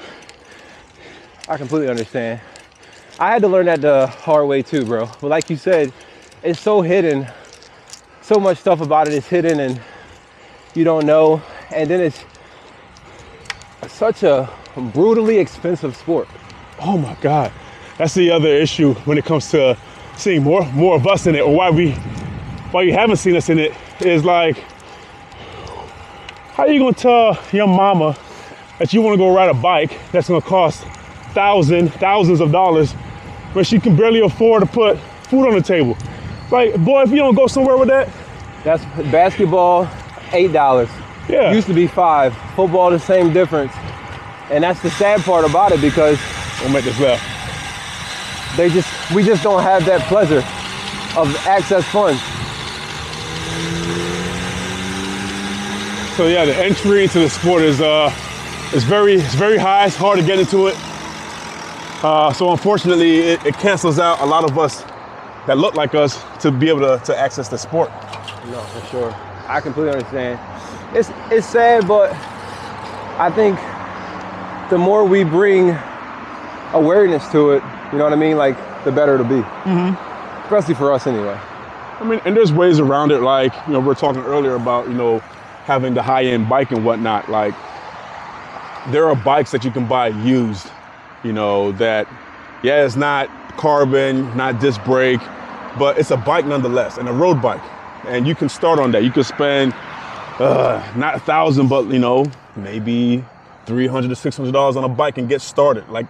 I completely understand. I had to learn that the hard way too, bro. But like you said, it's so hidden. So much stuff about it is hidden and you don't know. And then it's such a brutally expensive sport. Oh my God. That's the other issue when it comes to seeing more of us in it, or why you haven't seen us in it, is like, how are you gonna tell your mama that you wanna go ride a bike that's gonna cost thousands of dollars when she can barely afford to put food on the table? Like, boy, if you don't go somewhere with that. That's basketball, $8. Yeah. Used to be $5. Football, the same difference. And that's the sad part about it because we'll make this left. We just don't have that pleasure of access funds. So yeah, the entry into the sport is very high. It's hard to get into it. So unfortunately, it cancels out a lot of us that look like us to be able to access the sport. No, for sure. I completely understand. It's sad, but I think the more we bring awareness to it, you know what I mean? Like, the better it'll be. Mm-hmm. Especially for us anyway. I mean, and there's ways around it. Like, you know, we were talking earlier about, you know, having the high-end bike and whatnot. Like, there are bikes that you can buy used, you know, that, yeah, it's not carbon, not disc brake, but it's a bike nonetheless, and a road bike. And you can start on that. You can spend not $1,000, but, you know, maybe $300 to $600 on a bike and get started. Like,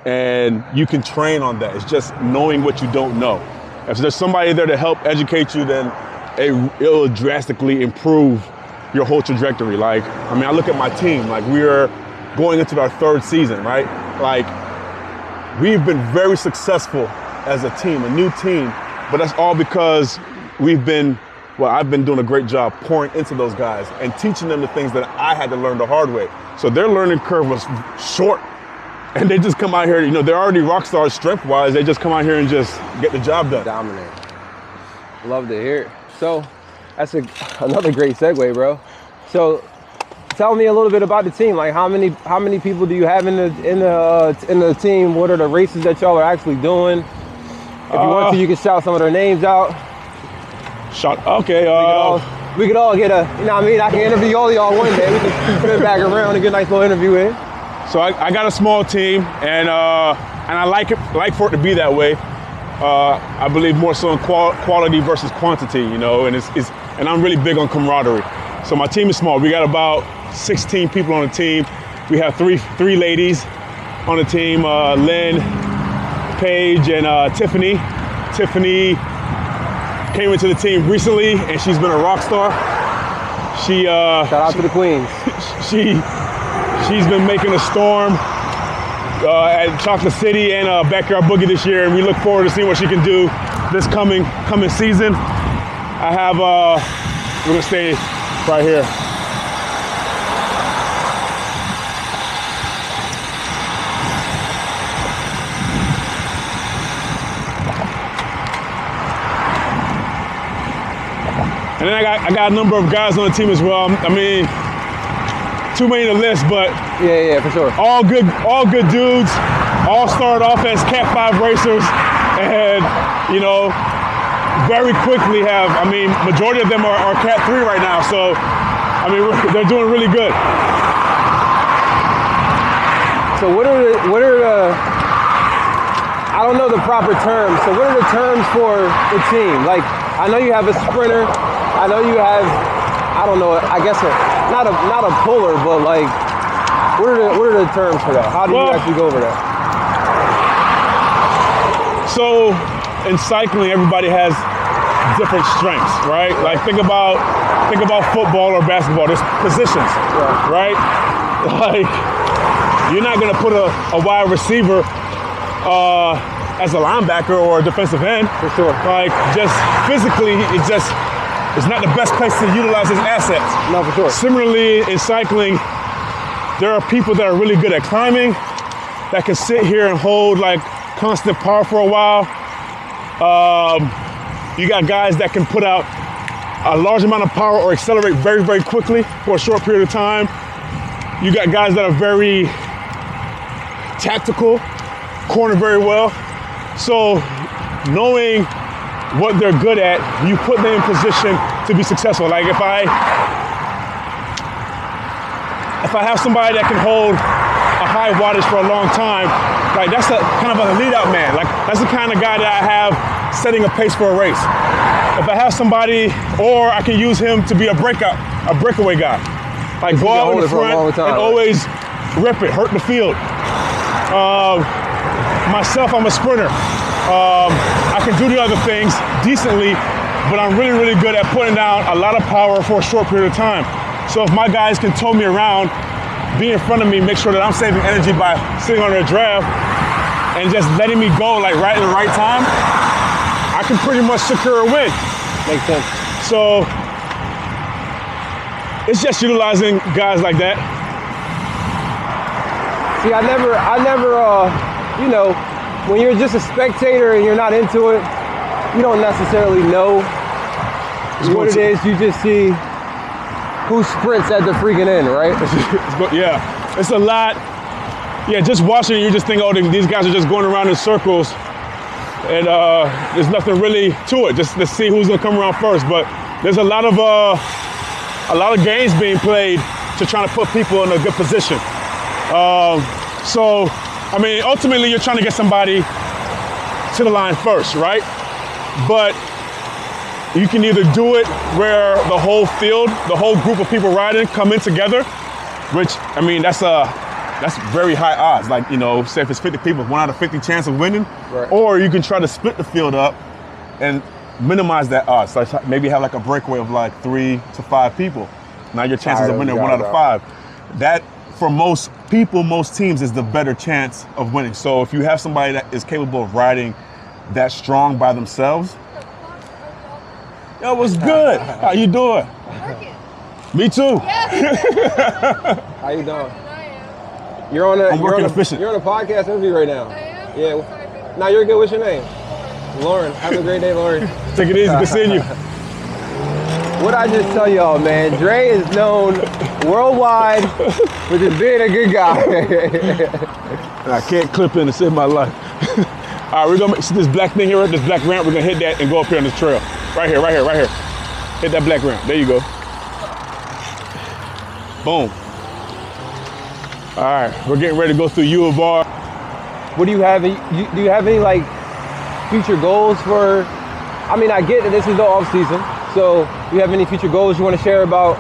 and you can train on that. It's just knowing what you don't know. If there's somebody there to help educate you, then it'll drastically improve your whole trajectory. Like, I mean, I look at my team, like, we're going into our third season, right? Like, we've been very successful as a team, a new team, but that's all because we've been well, I've been doing a great job pouring into those guys and teaching them the things that I had to learn the hard way. So their learning curve was short, and they just come out here, you know, they're already rock stars strength-wise. They just come out here and just get the job done. Dominate. Love to hear it. So that's another great segue, bro. So tell me a little bit about the team. Like how many people do you have in the team? What are the races that y'all are actually doing? If you want to, you can shout some of their names out. Okay. We could all get a, you know what I mean? I can interview all of y'all one day. We can spin back around and get a nice little interview in. So I got a small team, and I like for it to be that way. I believe more so in quality versus quantity, you know, and and I'm really big on camaraderie. So my team is small. We got about 16 people on the team. We have three ladies on the team, Lynn, Paige, and Tiffany. Tiffany came into the team recently, and she's been a rock star. Shout out to the queens. She's been making a storm at Chocolate City and Backyard Boogie this year, and we look forward to seeing what she can do this coming season. I have, we're gonna stay right here. And then I got a number of guys on the team as well. I mean, too many to list, but yeah, for sure. All good dudes. All started off as Cat 5 racers, and you know, very quickly majority of them are Cat 3 right now. So, I mean, they're doing really good. So what are the I don't know the proper terms. So what are the terms for the team? Like, I know you have a sprinter. I know you have, I don't know, I guess not a puller, but like, what are the terms for that? How do you actually go over that? So in cycling, everybody has different strengths, right? Like think about football or basketball. There's positions, right? Like you're not gonna put a wide receiver as a linebacker or a defensive end. For sure. Like just physically, it's not the best place to utilize his assets. No, for sure. Similarly, in cycling, there are people that are really good at climbing that can sit here and hold like constant power for a while. You got guys that can put out a large amount of power or accelerate very, very quickly for a short period of time. You got guys that are very tactical, corner very well. So knowing what they're good at, you put them in position to be successful. Like if I have somebody that can hold a high wattage for a long time, like that's a kind of a lead out man. Like that's the kind of guy that I have setting a pace for a race. If I have somebody, or I can use him to be a breakaway guy. Like go out in the front and always rip it, hurt the field. Myself, I'm a sprinter. I can do the other things decently, but I'm really, really good at putting down a lot of power for a short period of time. So if my guys can tow me around, be in front of me, make sure that I'm saving energy by sitting on their draft and just letting me go like right in the right time, I can pretty much secure a win. Makes sense. So it's just utilizing guys like that. See, I never, you know, when you're just a spectator and you're not into it, you don't necessarily know what it is. You just see who sprints at the freaking end, right? Yeah, it's a lot. Yeah, just watching it, you just think, oh, these guys are just going around in circles, and there's nothing really to it. Just let's see who's gonna come around first. But there's a lot of games being played to try to put people in a good position. So, I mean, ultimately, you're trying to get somebody to the line first, right? But you can either do it where the whole field, the whole group of people riding come in together, which, I mean, that's very high odds. Like, you know, say if it's 50 people, 1 out of 50 chance of winning. Right. Or you can try to split the field up and minimize that odds. So maybe have like a breakaway of like 3 to 5 people. Now your chances of winning 1 out of 5. That, for most people, most teams, is the better chance of winning. So if you have somebody that is capable of riding that strong by themselves, That was good. How you doing? Working. Me too. Yes. How you doing? I am. You're on a. I'm working efficient. You're on a podcast interview right now. I am. Yeah. Now you're good. What's your name? Lauren. Have a great day, Lauren. Take it easy. Good seeing you. What I just tell y'all, man, Dre is known worldwide for just being a good guy. I can't clip in to save my life. All right, we're gonna see this black thing here, this black ramp. We're gonna hit that and go up here on this trail. Right here, right here, right here. Hit that black ramp. There you go. Boom. All right, we're getting ready to go through U of R. What do you have? Do you have any like future goals for? I mean, I get that this is the off season. So, do you have any future goals you want to share about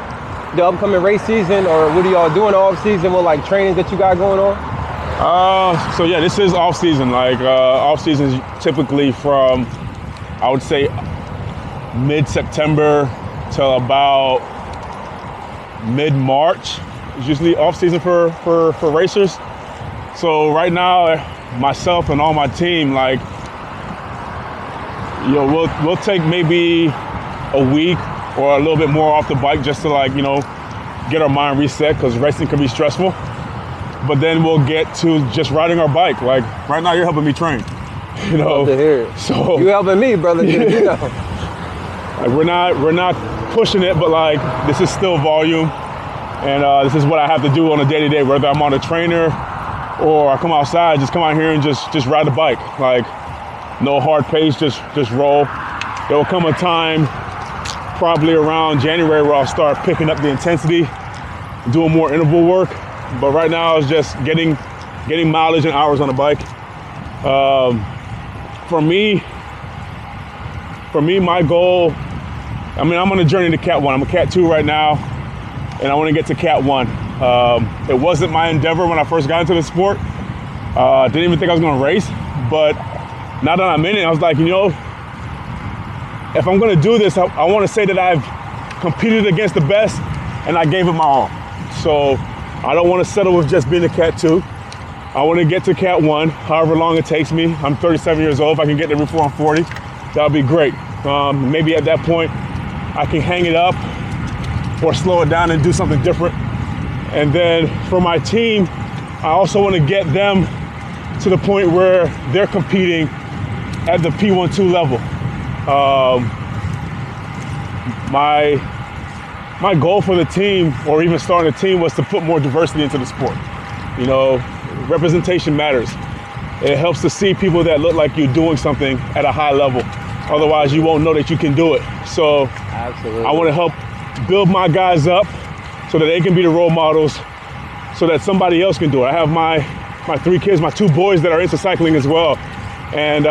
the upcoming race season, or what are y'all doing off season with like trainings that you got going on? So yeah, this is off season. Like off season is typically from, I would say, mid-September till about mid-March. It's usually off season for racers. So right now, myself and all my team, like, you know, we'll take maybe a week or a little bit more off the bike just to, like, you know, get our mind reset, because racing can be stressful. But then we'll get to just riding our bike. Like right now, you're helping me train. You know, Love to hear it. So You helping me, brother. Yeah. You know. like we're not pushing it, but like this is still volume, and this is what I have to do on a day-to-day, whether I'm on a trainer or I come outside. Just come out here and just ride the bike. Like no hard pace, just roll. There will come a time, probably around January, where I'll start picking up the intensity, doing more interval work. But right now, it's just getting mileage and hours on the bike. For me, my goal, I mean, I'm on a journey to Cat 1. I'm a Cat 2 right now, and I want to get to Cat 1. It wasn't my endeavor when I first got into the sport. Didn't even think I was going to race. But now that I'm in it, I was like, you know, if I'm going to do this, I want to say that I've competed against the best and I gave it my all. So I don't want to settle with just being a Cat 2. I want to get to Cat 1, however long it takes me. I'm 37 years old. If I can get there before I'm 40, that would be great. Maybe at that point, I can hang it up or slow it down and do something different. And then for my team, I also want to get them to the point where they're competing at the P12 level. My goal for the team, or even starting a team, was to put more diversity into the sport. You know, representation matters. It helps to see people that look like you doing something at a high level. Otherwise, you won't know that you can do it. So Absolutely. I want to help build my guys up so that they can be the role models, so that somebody else can do it. I have my 3 kids, my 2 boys that are into cycling as well. And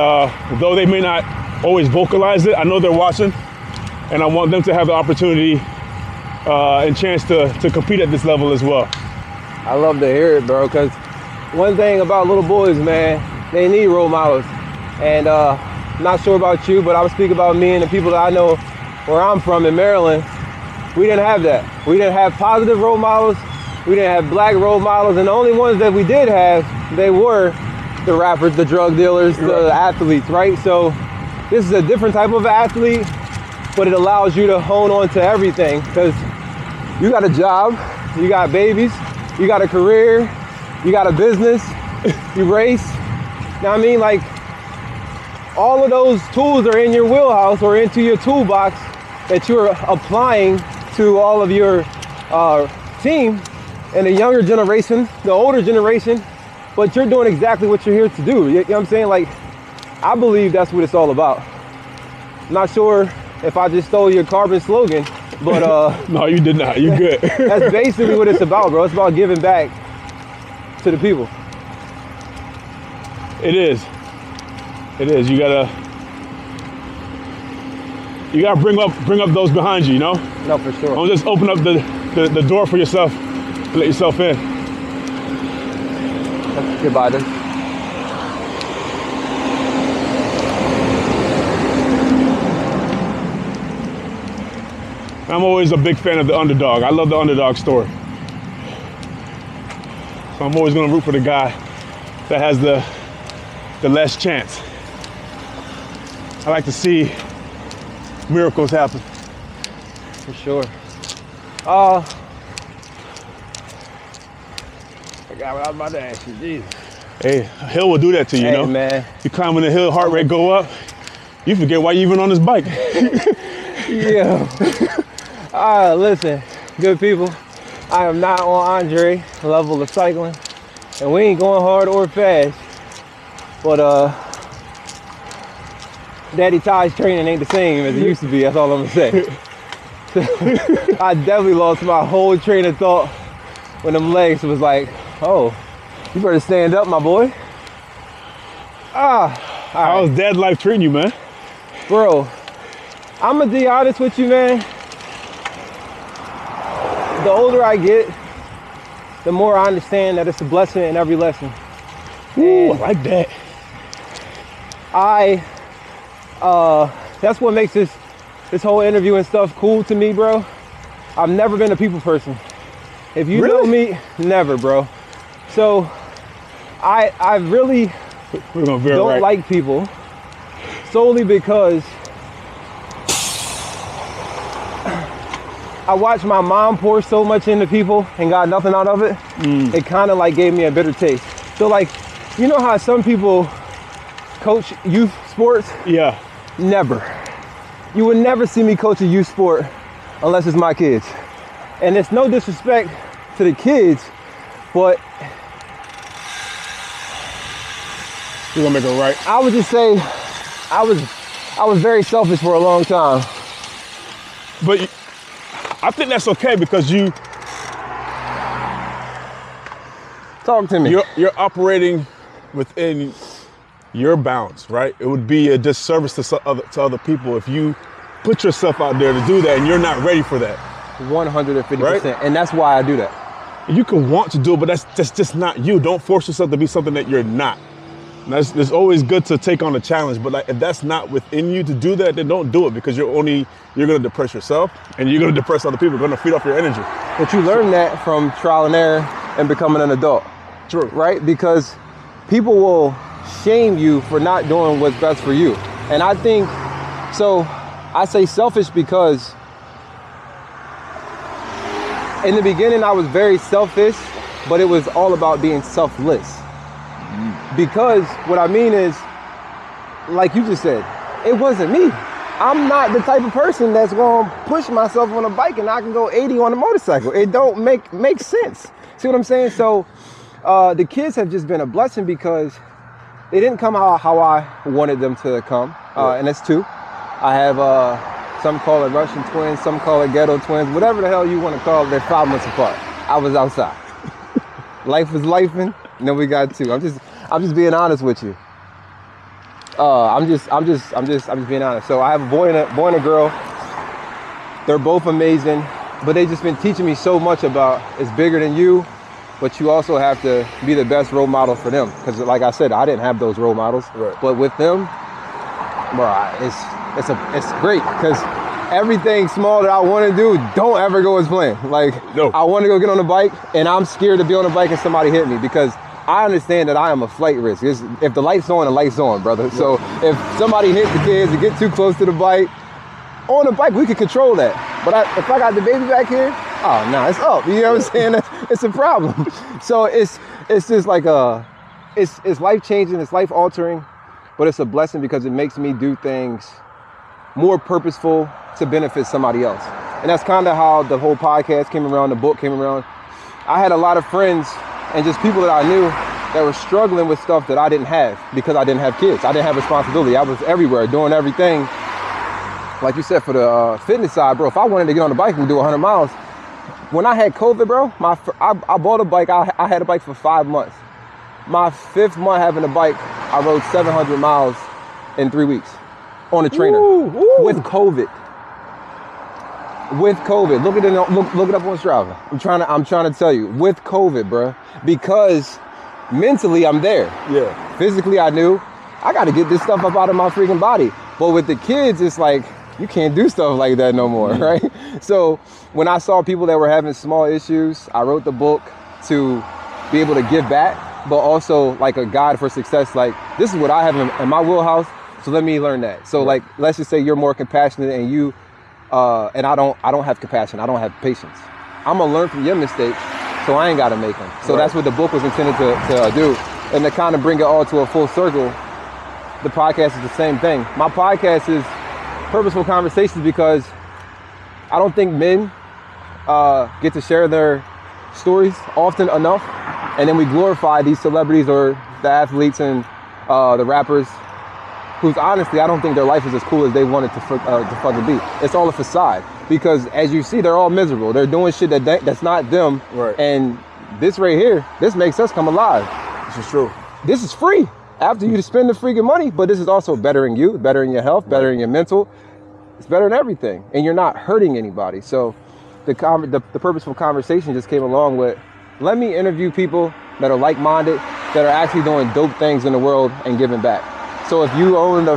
though they may not always vocalize it, I know they're watching, and I want them to have the opportunity and chance to compete at this level as well. I love to hear it, bro, because one thing about little boys, man, they need role models. And not sure about you, but I would speak about me and the people that I know where I'm from in Maryland. We didn't have that. We didn't have positive role models. We didn't have black role models. And the only ones that we did have, they were the rappers, the drug dealers, the athletes, right? So this is a different type of athlete, but it allows you to hone on to everything, because you got a job, you got babies, you got a career, you got a business, you race. You know what I mean? Like, all of those tools are in your wheelhouse or into your toolbox that you're applying to all of your team and the younger generation, the older generation, but you're doing exactly what you're here to do. You know what I'm saying? Like, I believe that's what it's all about. I'm not sure if I just stole your carbon slogan, but No, you did not. You're good. that's basically what it's about, bro. It's about giving back to the people. It is. It is. You gotta bring up those behind you, you know? No, for sure. Don't just open up the door for yourself, let yourself in. Goodbye, then. I'm always a big fan of the underdog. I love the underdog story. So I'm always gonna root for the guy that has the less chance. I like to see miracles happen. For sure. I forgot what I was about to ask you, Jesus. Hey, a hill will do that to you, Hey, you know? man. You climbing the hill, heart rate go up, you forget why you even on this bike. Yeah. Listen, good people. I am not on Andre level of cycling, and we ain't going hard or fast. But Daddy Ty's training ain't the same as it used to be. That's all I'm gonna say. I definitely lost my whole train of thought when them legs was like, "Oh, you better stand up, my boy." How's dad life treating you, man? Bro, I'm gonna be honest with you, man. The older I get, the more I understand that it's a blessing in every lesson. Ooh, I like that. That's what makes this whole interview and stuff cool to me, bro. I've never been a people person. If you know me, never, bro. So I really don't like people solely because I watched my mom pour so much into people and got nothing out of it. It kind of like gave me a bitter taste. So like, you know how some people coach youth sports? Yeah. Never. You would never see me coach a youth sport unless it's my kids. And it's no disrespect to the kids, but You're gonna make it right. I would just say I was very selfish for a long time. But I think that's okay because Talk to me. you're operating within your bounds, right? It would be a disservice to other people if you put yourself out there to do that and you're not ready for that. 150%. Right? And that's why I do that. You can want to do it, but that's just not you. Don't force yourself to be something that you're not. And it's always good to take on a challenge, but like if that's not within you to do that, then don't do it because you're gonna depress yourself and you're gonna depress other people. You're gonna feed off your energy. But you learn that from trial and error and becoming an adult. True. Right? Because people will shame you for not doing what's best for you. And I think, so I say selfish because in the beginning I was very selfish, but it was all about being selfless. Because what I mean is, like you just said, it wasn't me. I'm not the type of person that's gonna push myself on a bike and I can go 80 on a motorcycle. It don't make sense. See what I'm saying? So the kids have just been a blessing because they didn't come out how I wanted them to come. And that's two. I have some call it Russian twins, some call it ghetto twins, whatever the hell you want to call it. They're 5 months apart. I was outside. Life was lifing, and then we got two. I'm just being honest with you. I'm just being honest. So I have a boy and a girl. They're both amazing, but they just been teaching me so much about it's bigger than you, but you also have to be the best role model for them. Because like I said, I didn't have those role models. Right. But with them, bro, it's great because everything small that I want to do don't ever go as planned. Like, no. I want to go get on the bike and I'm scared to be on the bike and somebody hit me because I understand that I am a flight risk. If the light's on, the light's on, brother. Yeah. So if somebody hit the kids and get too close to the bike, on the bike, we can control that. But if I got the baby back here, oh, no, it's up. You know what I'm saying? It's a problem. So it's just like it's life-changing, it's life-altering, but it's a blessing because it makes me do things more purposeful to benefit somebody else. And that's kind of how the whole podcast came around, the book came around. I had a lot of friends and just people that I knew that were struggling with stuff that I didn't have because I didn't have kids. I didn't have responsibility. I was everywhere doing everything. Like you said, for the fitness side, bro, if I wanted to get on the bike and do 100 miles, when I had COVID, bro, I bought a bike. I had a bike for 5 months. My 5th month having a bike, I rode 700 miles in 3 weeks on a trainer. Ooh. With COVID. With COVID, look it up on Strava. I'm trying to tell you, with COVID, bro, because mentally I'm there. Yeah. Physically, I knew I got to get this stuff up out of my freaking body. But with the kids, it's like you can't do stuff like that no more, right? So when I saw people that were having small issues, I wrote the book to be able to give back, but also like a guide for success. Like this is what I have in my wheelhouse. So let me learn that. So like, let's just say you're more compassionate and you, and I don't have compassion. I don't have patience. I'm gonna learn from your mistakes, so I ain't gotta make them. So that's what the book was intended to do. And to kind of bring it all to a full circle, the podcast is the same thing. My podcast is Purposeful Conversations because I don't think men get to share their stories often enough. And then we glorify these celebrities or the athletes and the rappers who's honestly, I don't think their life is as cool as they want it to fucking be. It's all a facade because as you see, they're all miserable. They're doing shit that's not them. Right. And this right here, this makes us come alive. This is true. This is free after you spend the freaking money, but this is also bettering you, bettering your health, bettering your mental. It's better than everything. And you're not hurting anybody. So the Purposeful Conversation just came along with, let me interview people that are like-minded, that are actually doing dope things in the world and giving back. So if you own a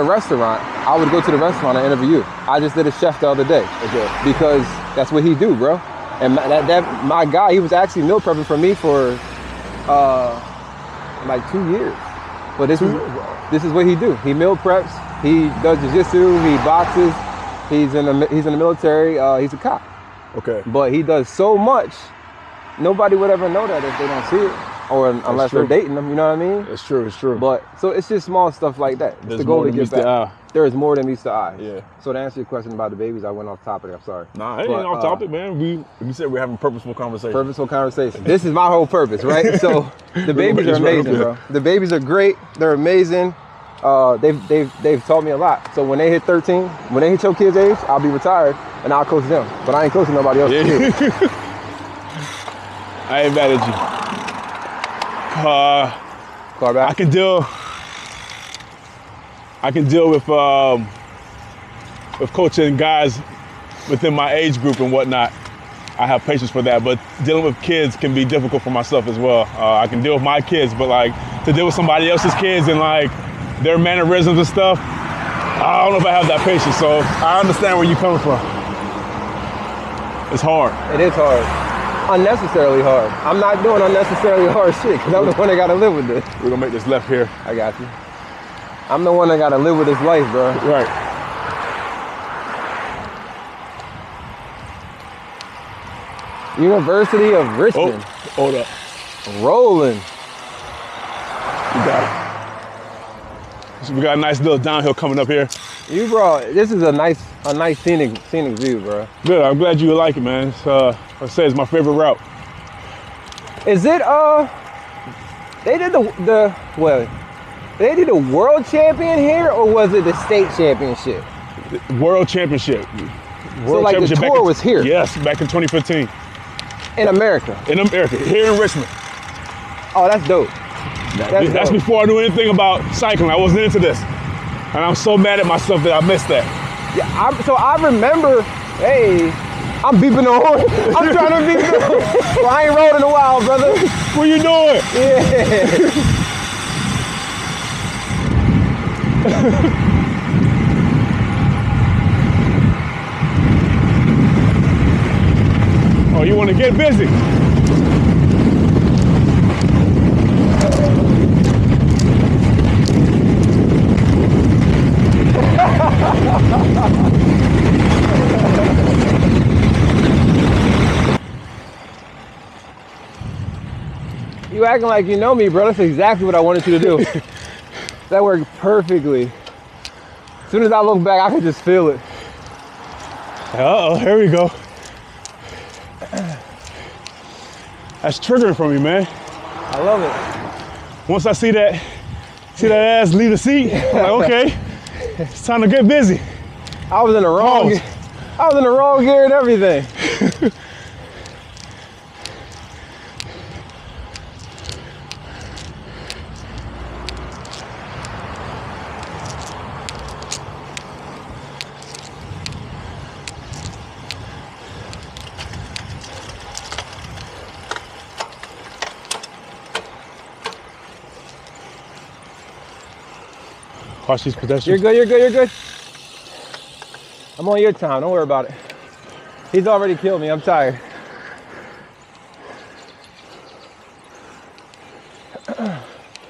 restaurant, I would go to the restaurant and interview you. I just did a chef the other day because that's what he do, bro. And my guy, he was actually meal prepping for me for like 2 years. But this is what he do. He meal preps. He does jiu-jitsu. He boxes. He's in the military. He's a cop. Okay. But he does so much. Nobody would ever know that if they don't see it, or unless they're dating them. You know what I mean? It's true. It's true. But so it's just small stuff like that. It's the goal to get back. There is more than meets the eye. Yeah. So to answer your question about the babies, I went off topic. I'm sorry. Nah, it ain't off topic, man. We said we're having purposeful conversation. Purposeful conversation. This is my whole purpose, right? So the babies are amazing, bro. The babies are great. They're amazing. They've taught me a lot. So when they hit 13, when they hit your kid's age, I'll be retired and I'll coach them. But I ain't coaching nobody else's kids. I ain't mad at you. Car back. I can deal with coaching guys within my age group and whatnot. I have patience for that, but dealing with kids can be difficult for myself as well. I can deal with my kids, but like to deal with somebody else's kids and like their mannerisms and stuff, I don't know if I have that patience. So I understand where you're coming from. It's hard. It is hard. Unnecessarily hard. I'm not doing unnecessarily hard shit because I'm the one that gotta live with this. We're gonna make this left here. I got you. I'm the one that gotta live with this life, bro. Right. University of Richmond. Oh, hold up. Rolling. You got it. So we got a nice little downhill coming up here. This is a nice scenic view, bro. Good, I'm glad you like it, man. It's, I say it's my favorite route. Is it, they did the world champion here, or was it the state championship? World championship. So like the tour was here? Yes, back in 2015. In America? In America, here in Richmond. Oh, that's dope. That's before I knew anything about cycling. I wasn't into this. And I'm so mad at myself that I missed that. Yeah, so I remember, hey, I'm beeping the horn. I'm trying to beep the horn. Well, I ain't rode in a while, brother. What you doing? Yeah. Oh, you want to get busy? You acting like you know me, bro. That's exactly what I wanted you to do. That worked perfectly. As soon as I look back, I could just feel it. Uh-oh, here we go. That's triggering for me, man. I love it. Once I see that ass leave the seat, I'm like, okay, it's time to get busy. I was in the wrong gear and everything. Watch these pedestrians. You're good. I'm on your time, don't worry about it. He's already killed me, I'm tired.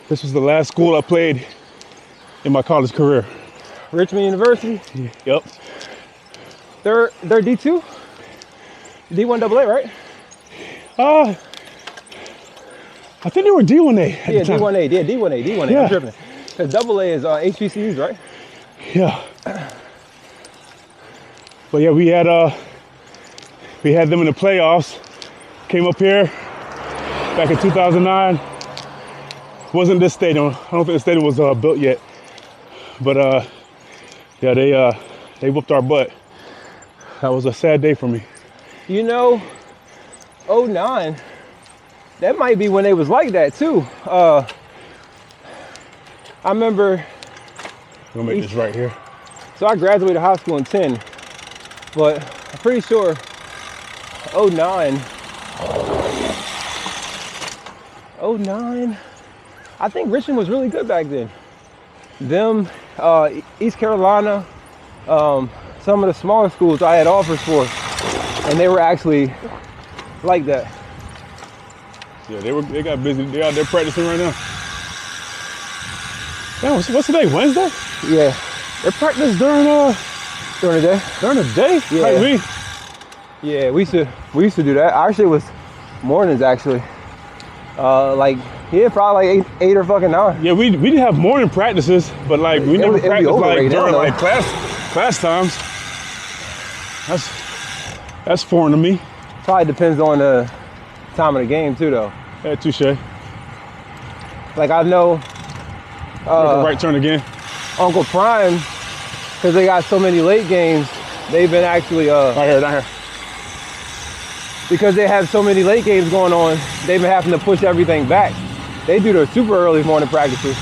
This was the last school I played in my college career. Richmond University? Yep. They're D2? D1 AA, right? I think they were D1A at the time. D1A. Yeah, D1A. Yeah. I'm tripping. Because AA is HBCUs, right? Yeah. But yeah, we had them in the playoffs. Came up here back in 2009. Wasn't this stadium. I don't think the stadium was built yet. But yeah, they whooped our butt. That was a sad day for me. You know, 09, that might be when they was like that too. I remember. I'm gonna make this right here. So I graduated high school in 10, but I'm pretty sure 09, I think Richmond was really good back then. Them, East Carolina, some of the smaller schools I had offers for, and they were actually like that. Yeah, they got busy. They out there practicing right now. Damn, what's today? Wednesday? Yeah. They practice during the day. During the day? Yeah. Like me? Yeah, we used to do that. Actually, it was mornings actually. Probably like eight or fucking 9. Yeah, we didn't have morning practices, but like we never practiced like during like class times. That's foreign to me. Probably depends on the time of the game too, though. Yeah, touche. Like I know. Right turn again. Uncle Prime, because they got so many late games, they've been actually right here. Because they have so many late games going on, they've been having to push everything back. They do their super early morning practices,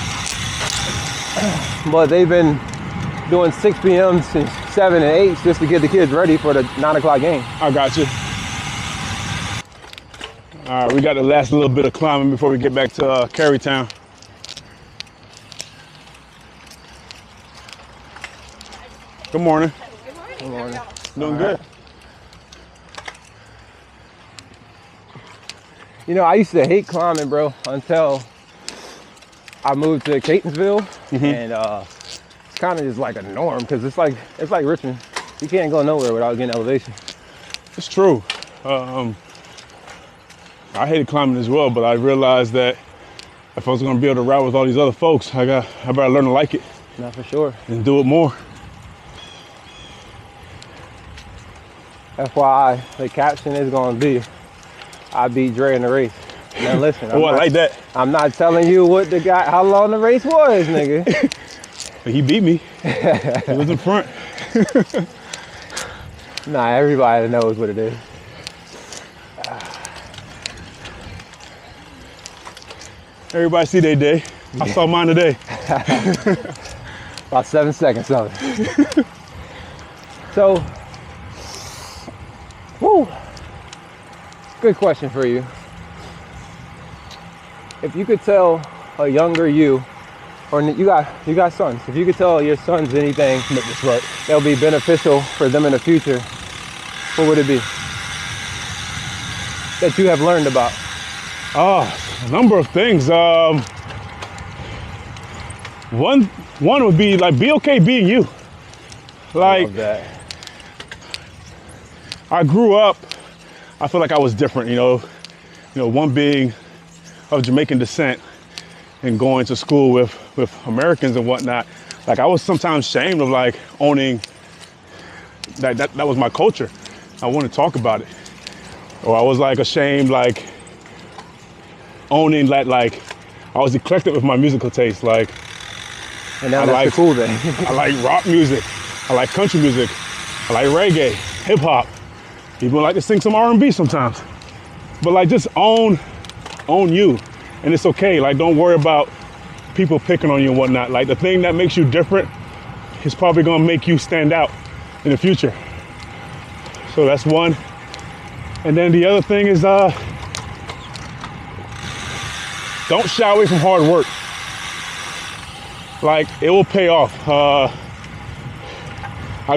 but they've been doing 6 p.m. since 7 and 8 just to get the kids ready for the 9 o'clock game. I got you. All right, we got the last little bit of climbing before we get back to Carytown. Good morning. Good morning. Doing good. You know, I used to hate climbing, bro, until I moved to Catonsville, and it's kind of just like a norm because it's like Richmond. You can't go nowhere without getting elevation. It's true. I hated climbing as well, but I realized that if I was going to be able to ride with all these other folks, I better learn to like it. Not for sure. And do it more. FYI, the caption is going to be, I beat Dre in the race. Now listen, I like that. I'm not telling you how long the race was, nigga. But he beat me. He was in front. Nah, everybody knows what it is. Everybody see their day. I saw mine today. About 7 seconds of it. So, good question for you. If you could tell a younger you, or you got sons, if you could tell your sons anything that'll be beneficial for them in the future, what would it be? That you have learned about? A number of things. One would be like, be okay being you. Like, I love that. I grew up, I feel like I was different, you know, one being of Jamaican descent and going to school with Americans and whatnot. Like, I was sometimes ashamed of like owning that was my culture. I wanted to talk about it. Or I was like ashamed, like owning that, like I was eclectic with my musical taste. Like, and now that's the cool thing. I like rock music. I like country music. I like reggae, hip hop. People like to sing some R&B sometimes. But like, just own you. And it's okay. Like, don't worry about people picking on you and whatnot. Like, the thing that makes you different is probably gonna make you stand out in the future. So that's one. And then the other thing is, don't shy away from hard work. Like, it will pay off. I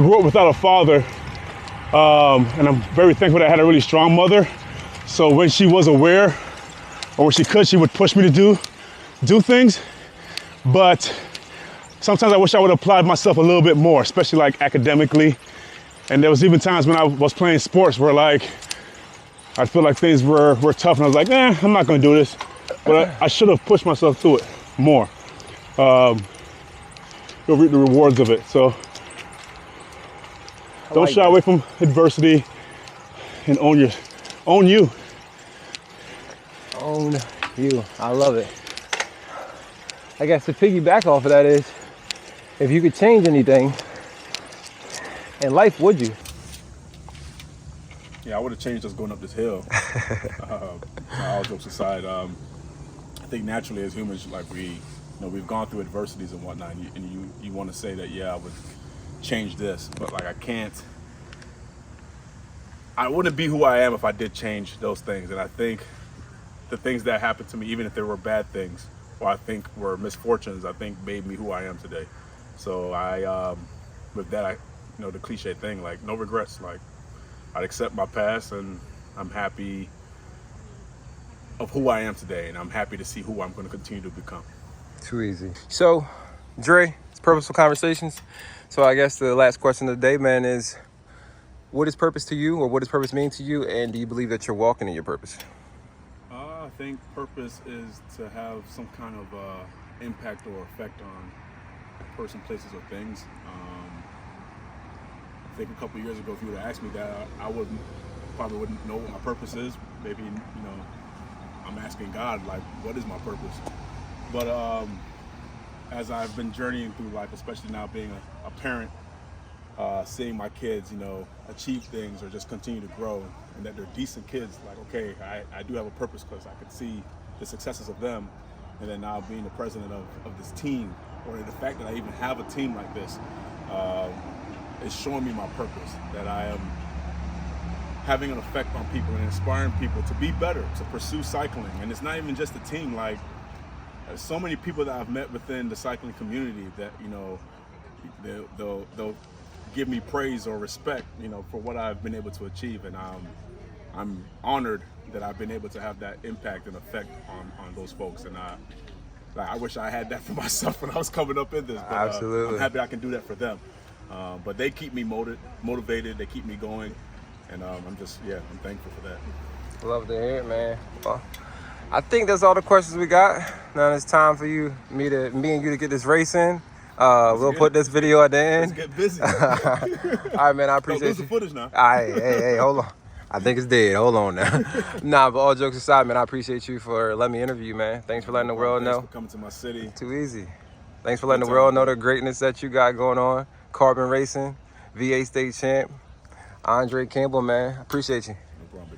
grew up without a father, and I'm very thankful that I had a really strong mother. So when she was aware, or when she could, she would push me to do do things, but sometimes I wish I would have applied myself a little bit more, especially like academically. And there was even times when I was playing sports where like, I feel like things were tough and I was like, I'm not gonna do this. But I should have pushed myself through it more. You'll reap the rewards of it. So don't shy away from adversity and own you. Own you. I love it. I guess to piggyback off of that is, if you could change anything in life, would you? Yeah, I would have changed us going up this hill. All jokes aside, I think naturally as humans, like we've gone through adversities and whatnot, and you want to say that, yeah, I would change this, but like I wouldn't be who I am if I did change those things. And I think the things that happened to me, even if they were bad things, or I think were misfortunes, I think made me who I am today. So with that, the cliche thing, like no regrets. Like I'd accept my past, and I'm happy of who I am today, and I'm happy to see who I'm going to continue to become. Too easy. So, Dre, it's Purposeful Conversations. So I guess the last question of the day, man, is what is purpose to you, or what does purpose mean to you, and do you believe that you're walking in your purpose? I think purpose is to have some kind of impact or effect on a person, places, or things. I think a couple of years ago, if you would have asked me that, I probably wouldn't know what my purpose is. Maybe, I'm asking God, like, what is my purpose? But as I've been journeying through life, especially now being a parent, seeing my kids, achieve things or just continue to grow, and that they're decent kids, like, okay, I do have a purpose because I could see the successes of them. And then now being the president of this team, or the fact that I even have a team like this, is showing me my purpose, that I am having an effect on people and inspiring people to be better, to pursue cycling. And it's not even just a team, like there's so many people that I've met within the cycling community that, they'll give me praise or respect, for what I've been able to achieve. And I'm honored that I've been able to have that impact and effect on those folks. And I wish I had that for myself when I was coming up in this. But, absolutely. I'm happy I can do that for them. But they keep me motivated, they keep me going. And I'm thankful for that. Love to hear it, man. Well, I think that's all the questions we got. Now it's time for me and you to get this race in. We'll put this video at the end. Let's get busy. All right, man, I appreciate lose the footage now. All right, hey, hold on. I think it's dead. Hold on now. Nah, but all jokes aside, man, I appreciate you for letting me interview you, man. Thanks for letting the world know. Thanks for coming to my city. Too easy. Thanks for letting the world know the greatness that you got going on. Carbon Racing, VA state champ, Andre Campbell, man. Appreciate you. No problem,